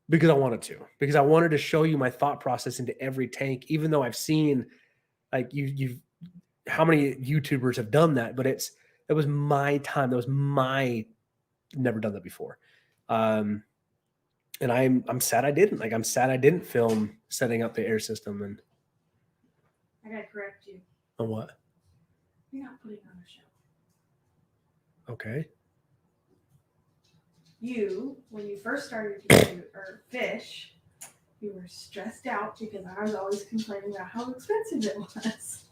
Because I wanted to. Because I wanted to show you my thought process into every tank, even though I've seen, like, how many YouTubers have done that. But it was my time. Never done that before. And I'm sad I didn't. Like, I'm sad I didn't film setting up the air system. And I gotta correct you. On what? You're not putting on a show. Okay. When you first started to do fish, you were stressed out because I was always complaining about how expensive it was.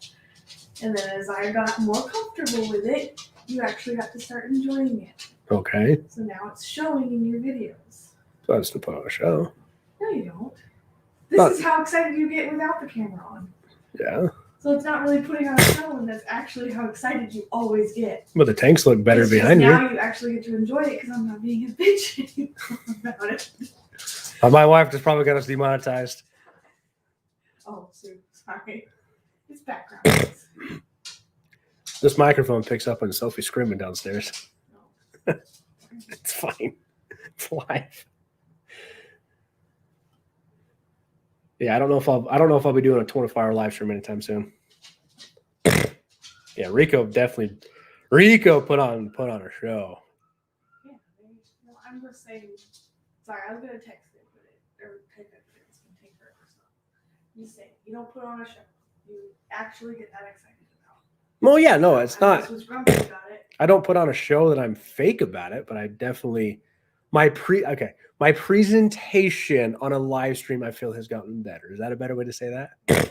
And then as I got more comfortable with it, you actually got to start enjoying it. Okay. So now it's showing in your videos. So that's to put on a show. No, you don't. This is how excited you get without the camera on. Yeah. So it's not really putting on a show, and that's actually how excited you always get. But the tanks look better behind you. Now you actually get to enjoy it because I'm not being a bitch anymore about it. My wife just probably got us demonetized. Oh, sorry. It's background. This microphone picks up when Sophie's screaming downstairs. No. It's fine. It's live. Yeah, I don't know if I'll be doing a 24-hour live stream anytime soon. Yeah, Rico put on a show. Yeah, no, I'm just saying. Sorry, I was gonna text it, or type it, but it's gonna take forever. So you say you don't put on a show. You actually get that excited about. Well, yeah, no, it's not. I was grumpy about it. I don't put on a show that I'm fake about it, but I definitely my presentation on a live stream I feel has gotten better. Is that a better way to say that? Yeah.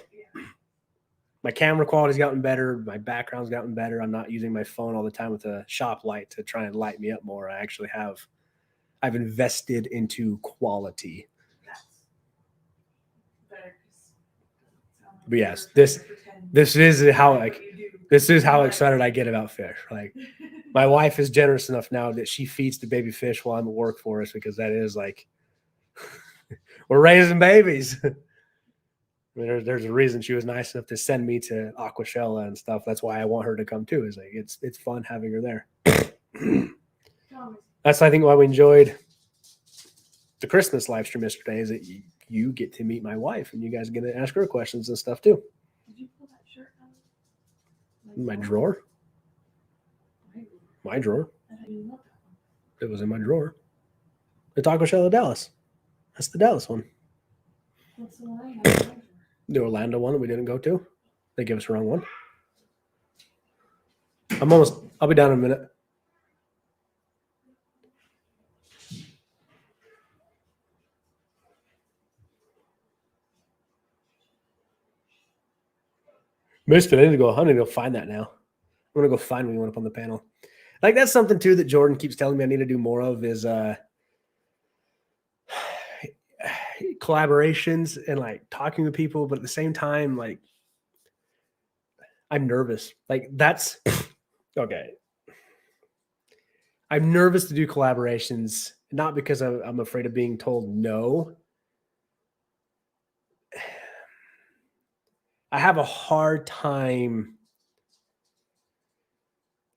My camera quality's gotten better. My background's gotten better. I'm not using my phone all the time with a shop light to try and light me up more. I've invested into quality. That's better. 'Cause it doesn't sound like But yes, you're trying to pretend this is how what like you do. this is how excited I get about fish. Like my wife is generous enough now that she feeds the baby fish while I'm at work for us, because that is like we're raising babies. I mean, there's a reason she was nice enough to send me to Aquashella and stuff. That's why I want her to come too. Is like it's fun having her there. That's I think why we enjoyed the Christmas live stream yesterday, is that you get to meet my wife and you guys get to ask her questions and stuff too. Did you pull that shirt out? In my drawer. My drawer. I didn't even look at one. It was in my drawer. The Aquashella Dallas. That's the Dallas one. What's the one I have in my drawer? The Orlando one that we didn't go to. They gave us the wrong one. I'll be down in a minute. Misfit, I need to go hunting. Go find that now. I'm gonna go find when you went up on the panel. Like that's something too that Jordan keeps telling me I need to do more of is collaborations and like talking to people, but at the same time, like I'm nervous. Like that's okay. I'm nervous to do collaborations, not because I'm afraid of being told no. I have a hard time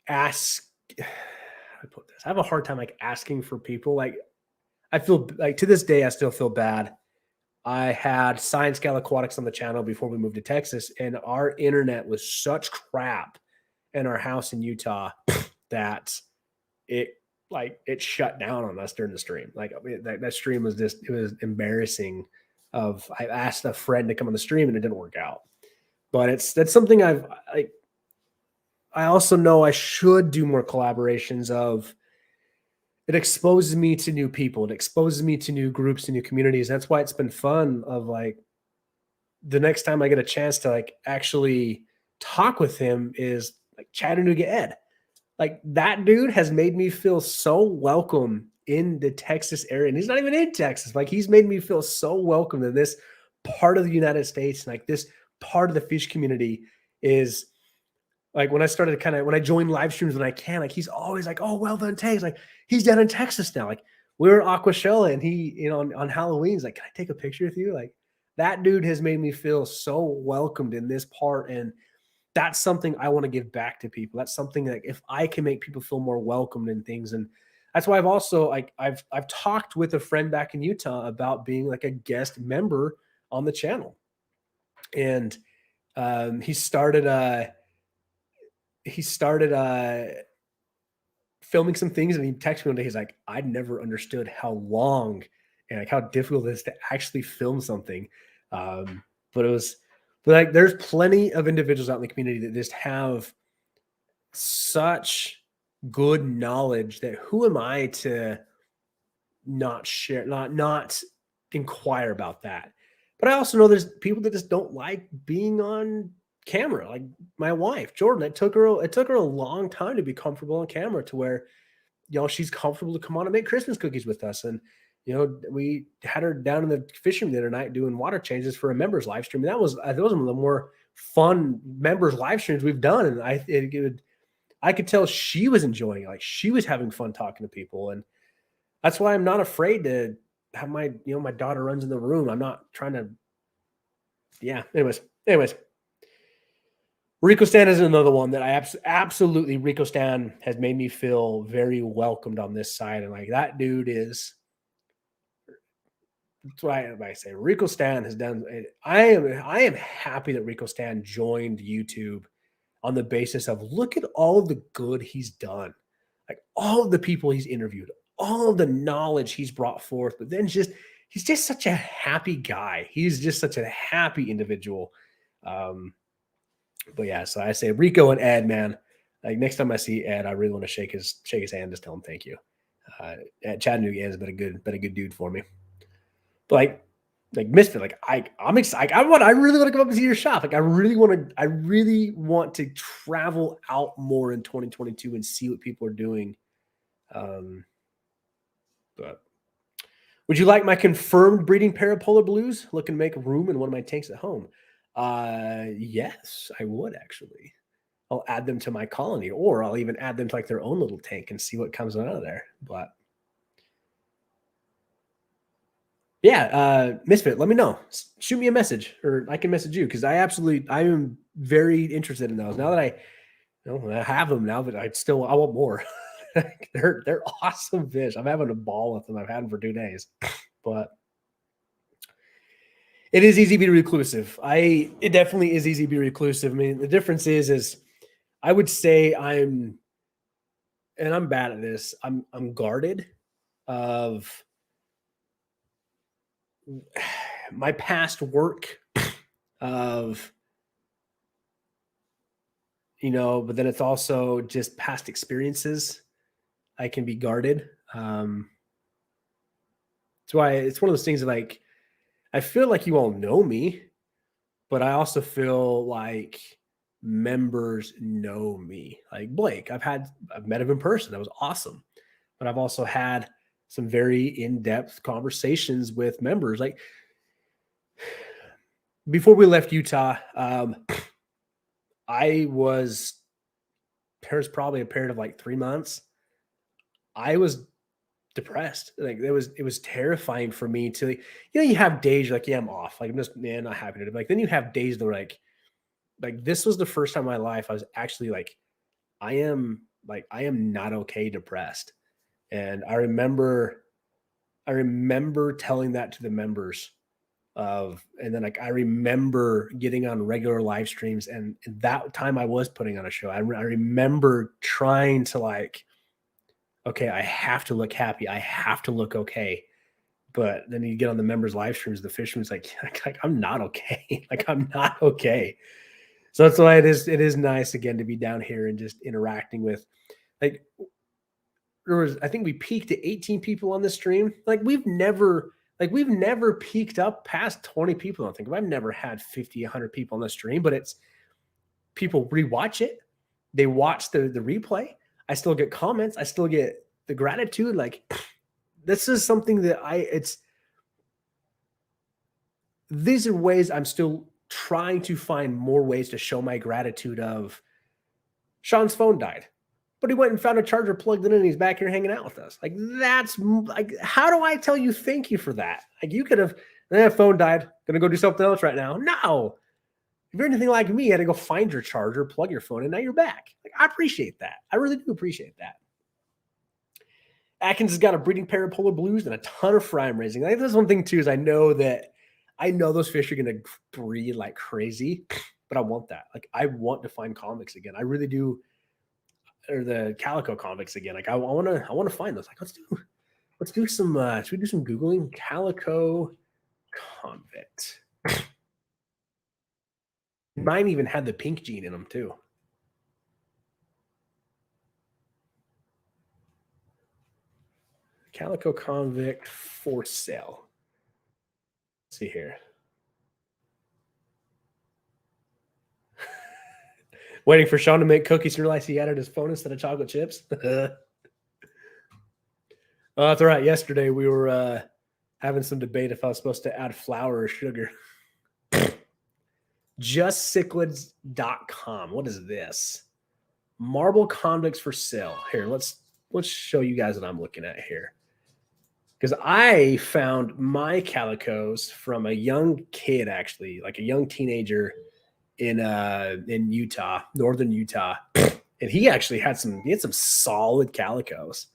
I have a hard time like asking for people. Like I feel like to this day I still feel bad. I had Science Gal Aquatics on the channel before we moved to Texas, and our internet was such crap in our house in Utah that it shut down on us during the stream. Like that stream was it was embarrassing. I asked a friend to come on the stream and it didn't work out. But that's something I also know I should do more collaborations of. It exposes me to new people. It exposes me to new groups and new communities. That's why it's been fun of like the next time I get a chance to like actually talk with him is like Chattanooga Ed. Like that dude has made me feel so welcome in the Texas area. And he's not even in Texas. Like he's made me feel so welcome in this part of the United States. And like this part of the fish community is like when I join live streams when I can, like he's always like, oh, Wel-Don takes, like he's down in Texas now. Like we were at Aquashella and he, you know, on Halloween, he's like, can I take a picture with you? Like that dude has made me feel so welcomed in this part. And that's something I want to give back to people. That's something that if I can make people feel more welcomed in things. And that's why I've also like, I've talked with a friend back in Utah about being like a guest member on the channel. And he started filming some things, and he texted me one day. He's like, I never understood how long and like how difficult it is to actually film something. But like there's plenty of individuals out in the community that just have such good knowledge that who am I to not share, not inquire about that. But I also know there's people that just don't like being on camera. Like my wife, Jordan, it took her a long time to be comfortable on camera to where, you know, she's comfortable to come on and make Christmas cookies with us. And, you know, we had her down in the fishing the other night doing water changes for a members live stream. And that was one of the more fun members live streams we've done. And I could tell she was enjoying it. Like she was having fun talking to people. And that's why I'm not afraid to have my daughter runs in the room. I'm not trying to, anyways. Rico Stan is another one that I absolutely, Rico Stan has made me feel very welcomed on this side. And like that dude is, that's why I say Rico Stan has done. I am happy that Rico Stan joined YouTube on the basis of look at all of the good he's done, like all of the people he's interviewed, all of the knowledge he's brought forth. But then he's just such a happy guy. He's just such a happy individual. But yeah, so I say Rico and Ed, man. Like next time I see Ed, I really want to shake his hand, just tell him thank you. Chattanooga has been a good dude for me. But like Misfit, like I'm excited. I really want to come up and see your shop. Like I really want to travel out more in 2022 and see what people are doing. But would you like my confirmed breeding pair of polar blues? Looking to make room in one of my tanks at home. Yes, I would actually. I'll add them to my colony, or I'll even add them to like their own little tank and see what comes out of there. But yeah, Misfit, let me know. Shoot me a message, or I can message you because I am very interested in those. Now that I have them now, but I want more. they're awesome fish. I'm having a ball with them. I've had them for 2 days, but it is easy to be reclusive. It definitely is easy to be reclusive. I mean, the difference is I would say I'm bad at this. I'm guarded of my past work of, but then it's also just past experiences. I can be guarded. That's why it's one of those things that like, I feel like you all know me, but I also feel like members know me. Like Blake, I've met him in person. That was awesome. But I've also had some very in-depth conversations with members. Like before we left Utah, there's probably a period of like 3 months. I was depressed. Like it was terrifying for me to, you have days you're like, yeah, I'm off. Like I'm just, man, not happy to. Like then you have days that are like this was the first time in my life I was actually like, I am not okay depressed. And I remember telling that to the members and then like I remember getting on regular live streams, and that time I was putting on a show. I remember trying to like, okay, I have to look happy, I have to look okay. But then you get on the members live streams, the fisherman's like I'm not okay. Like I'm not okay. So that's why it is nice again to be down here and just interacting with, like, I think we peaked at 18 people on the stream. Like we've never peaked up past 20 people. I think I've never had 50, 100 people on the stream, but it's people rewatch it. They watch the replay. I still get comments. I still get the gratitude. Like this is something that these are ways I'm still trying to find more ways to show my gratitude of Sean's phone died, but he went and found a charger, plugged it in, and he's back here hanging out with us. Like that's like, how do I tell you thank you for that? Like you could have, phone died, gonna go do something else right now. No, if you're anything like me, you had to go find your charger, plug your phone, and now you're back. Like I appreciate that. I really do appreciate that. Atkins has got a breeding pair of polar blues and a ton of fry I'm raising. Like that's one thing too, is I know those fish are going to breed like crazy, but I want that. Like I want to find convicts again. I really do. Or the calico convicts again. Like I want to find those. Like let's do some, should we do some Googling calico convict? Mine even had the pink gene in them too. Calico convict for sale. Let's see here. Waiting for Sean to make cookies and realize he added his phone instead of chocolate chips. Oh, that's all right. Yesterday we were having some debate if I was supposed to add flour or sugar. Cichlids.com. What is this? Marble convicts for sale. Here, let's show you guys what I'm looking at here. Because I found my calicos from a young kid, actually, like a young teenager in Utah, northern Utah, and he actually had some solid calicos.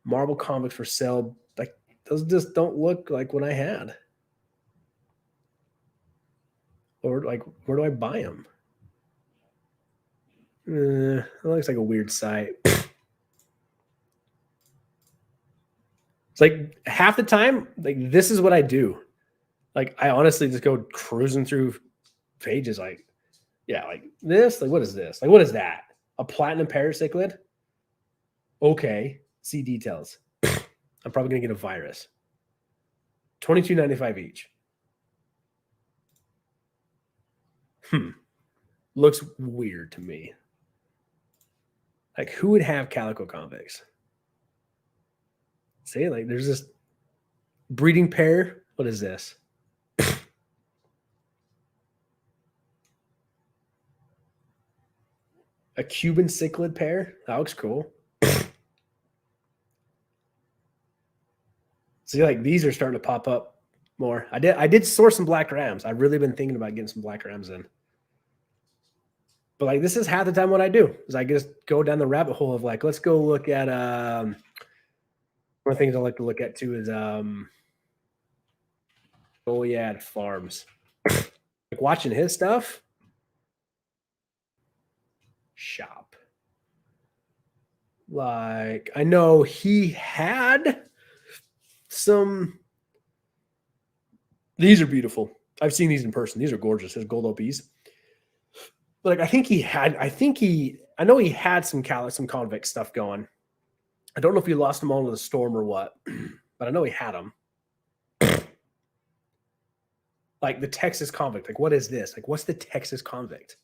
Marble convicts for sale. Like those just don't look like what I had. Or like, where do I buy them? It looks like a weird site. It's like half the time, like this is what I do. Like I honestly just go cruising through pages like, yeah, like this, like what is this? Like what is that? A platinum Parrot cichlid? Okay, see details. I'm probably gonna get a virus. $22.95 each. Looks weird to me. Like who would have calico convicts? See, like there's this breeding pair. What is this? A Cuban cichlid pair. That looks cool. See, like these are starting to pop up more. I did source some black rams. I've really been thinking about getting some black rams in. But like this is half the time what I do is I just go down the rabbit hole of like, let's go look at one of the things I like to look at too is Goliad Farms. Like watching his stuff. Shop. Like I know he had some. These are beautiful. I've seen these in person. These are gorgeous. His gold OPs. But like I know he had some convict stuff going. I don't know if he lost them all to the storm or what, but I know he had them. Like the Texas convict. Like what is this? Like what's the Texas convict?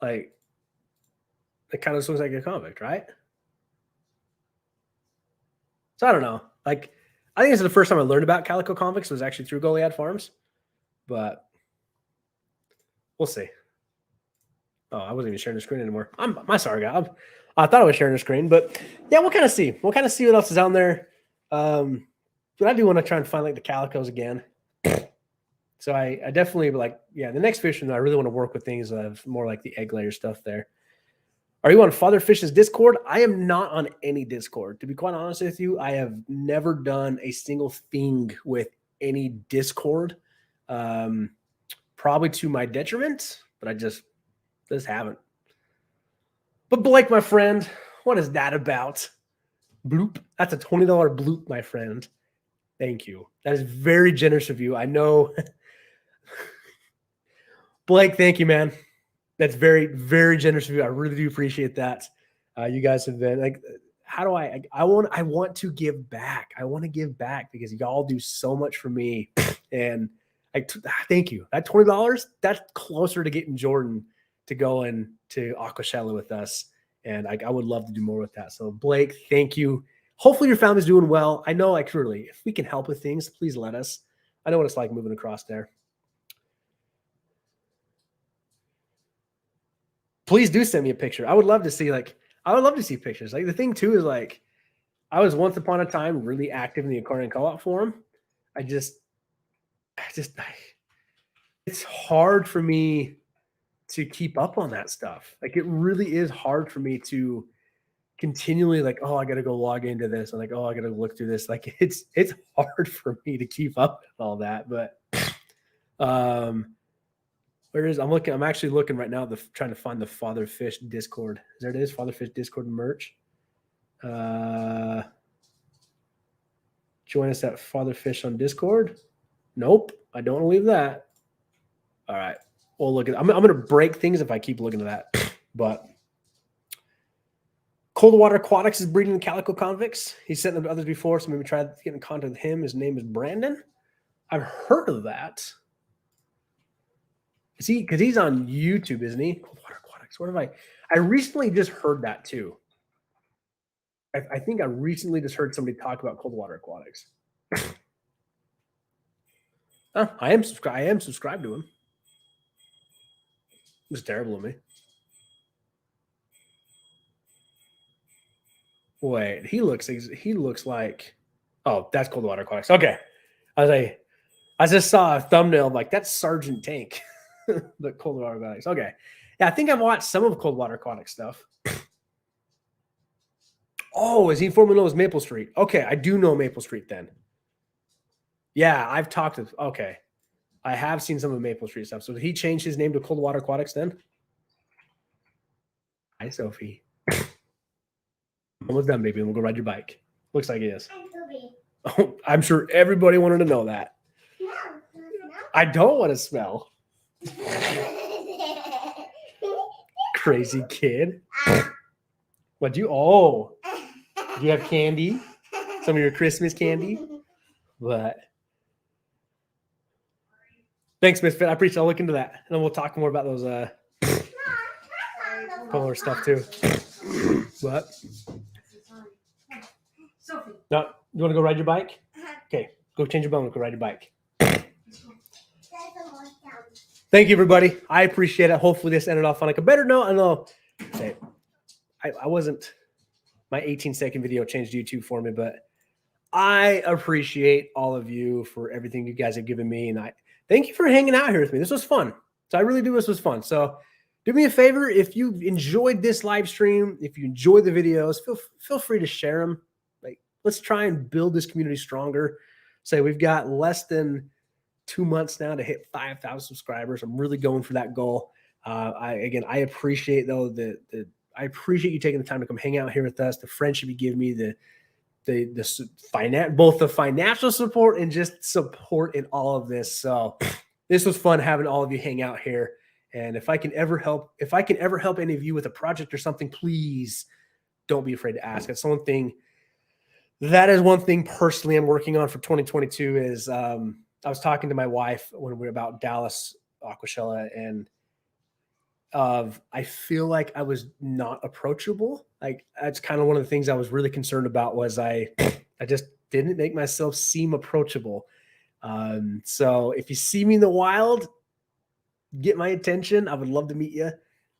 Like it kind of looks like a convict, right? So I don't know. Like I think this is the first time I learned about calico convicts was actually through Goliad Farms, but we'll see. Oh, I wasn't even sharing the screen anymore. I'm sorry, guy. I thought I was sharing the screen, but yeah, we'll kind of see. We'll kind of see what else is on there. But I do want to try and find like the calicos again. So I definitely like, yeah, the next fishing, I really want to work with things of more like the egg layer stuff there. Are you on Father Fish's Discord? I am not on any Discord. To be quite honest with you, I have never done a single thing with any Discord. Probably to my detriment, but I just haven't. But Blake, my friend, what is that about? Bloop. That's a $20 bloop, my friend. Thank you. That is very generous of you. I know. Blake, thank you, man. That's very, very generous of you. I really do appreciate that. You guys have been like, how do I want to give back. I want to give back because y'all do so much for me. And thank you. That $20, that's closer to getting Jordan to go into Aquashella with us. And I would love to do more with that. So Blake, thank you. Hopefully your family's doing well. I know, like, really, if we can help with things, please let us. I know what it's like moving across there. Please do send me a picture. I would love to see pictures. Like the thing too is like, I was once upon a time really active in the aquarium co-op forum. It's hard for me to keep up on that stuff. Like it really is hard for me to continually like, oh, I got to go log into this. And like, oh, I got to look through this. Like it's hard for me to keep up with all that. But where is I'm actually looking right now, trying to find the Father Fish Discord. There it is, Father Fish Discord merch. Join us at Father Fish on Discord. Nope, I don't want to leave that. All right. Well, look, I'm going to break things if I keep looking at that. But Cold Water Aquatics is breeding calico convicts. He's sent them to others before, so maybe try to get in contact with him. His name is Brandon. I've heard of that. Is he? Because he's on YouTube, isn't he? Cold Water Aquatics. What have I recently just heard that too. I think I recently just heard somebody talk about Cold Water Aquatics. Oh, I am subscribed to him. It was terrible of me. Wait, he looks like, oh, that's Cold Water Aquatics. Okay. I I just saw a thumbnail like that's Sergeant Tank, the Cold Water Aquatics. Okay. Yeah, I think I've watched some of Cold Water Aquatic stuff. Oh, is he formerly known as Maple Street? Okay, I do know Maple Street then. Yeah, I've talked to. Okay, I have seen some of Maple Street stuff. So did he change his name to Cold Water Aquatics then? Hi, Sophie. Almost done, baby. We'll go ride your bike. Looks like it is. Hi, Sophie. Oh, I'm sure everybody wanted to know that. No, I don't want to smell. Crazy kid. What'd you? Oh, do you have candy? Some of your Christmas candy? But thanks, Misfit. I appreciate it. I'll look into that. And then we'll talk more about those polar stuff too. What? Sophie. No, you want to go ride your bike? Okay, go change your bone. Go ride your bike. Thank you, everybody. I appreciate it. Hopefully, this ended off on like a better note. I know. I wasn't. My 18-second video changed YouTube for me, but I appreciate all of you for everything you guys have given me, and I thank you for hanging out here with me. This was fun. So I really do. This was fun. So do me a favor, if you enjoyed this live stream, if you enjoyed the videos, feel free to share them. Like, let's try and build this community stronger. Say we've got less than 2 months now to hit 5,000 subscribers. I'm really going for that goal. I appreciate though I appreciate you taking the time to come hang out here with us. The friendship you give me, both the financial support and just support in all of this. So this was fun having all of you hang out here. And if I can ever help any of you with a project or something, please don't be afraid to ask. That is one thing personally I'm working on for 2022 is I was talking to my wife when we were about Dallas Aquashella, and I feel like I was not approachable. Like that's kind of one of the things I was really concerned about was I just didn't make myself seem approachable. So if you see me in the wild, get my attention. I would love to meet you.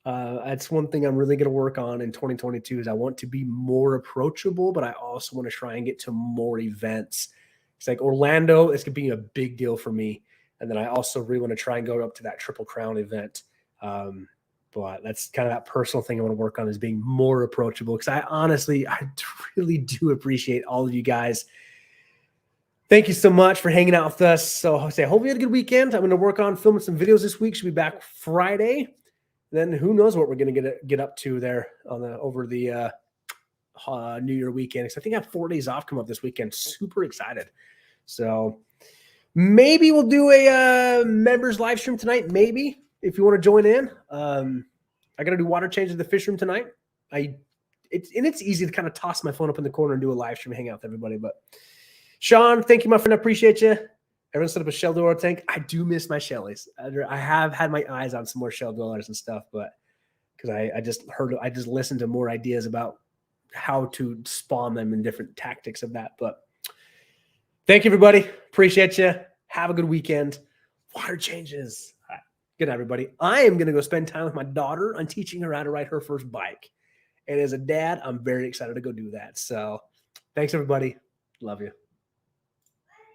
That's one thing I'm really going to work on in 2022 is I want to be more approachable, but I also want to try and get to more events. It's like Orlando is going to be a big deal for me. And then I also really want to try and go up to that Triple Crown event. But that's kind of that personal thing I want to work on is being more approachable because I really do appreciate all of you guys. Thank you so much for hanging out with us. So I'll say, hopefully you had a good weekend. I'm going to work on filming some videos this week. Should be back Friday. Then who knows what we're going to get up to there over the New Year weekend. Because I think I have 4 days off come up this weekend. Super excited. So maybe we'll do a members live stream tonight. Maybe if you want to join in. I got to do water change in the fish room tonight. It's easy to kind of toss my phone up in the corner and do a live stream, hang out with everybody. But Sean, thank you, my friend. I appreciate you. Everyone set up a shell door tank. I do miss my shellies. I have had my eyes on some more shell dwellers and stuff, but because I just listened to more ideas about how to spawn them and different tactics of that. But thank you, everybody. Appreciate you. Have a good weekend. Water changes. All right. Good night, everybody. I am going to go spend time with my daughter on teaching her how to ride her first bike. And as a dad, I'm very excited to go do that. So thanks, everybody. Love you.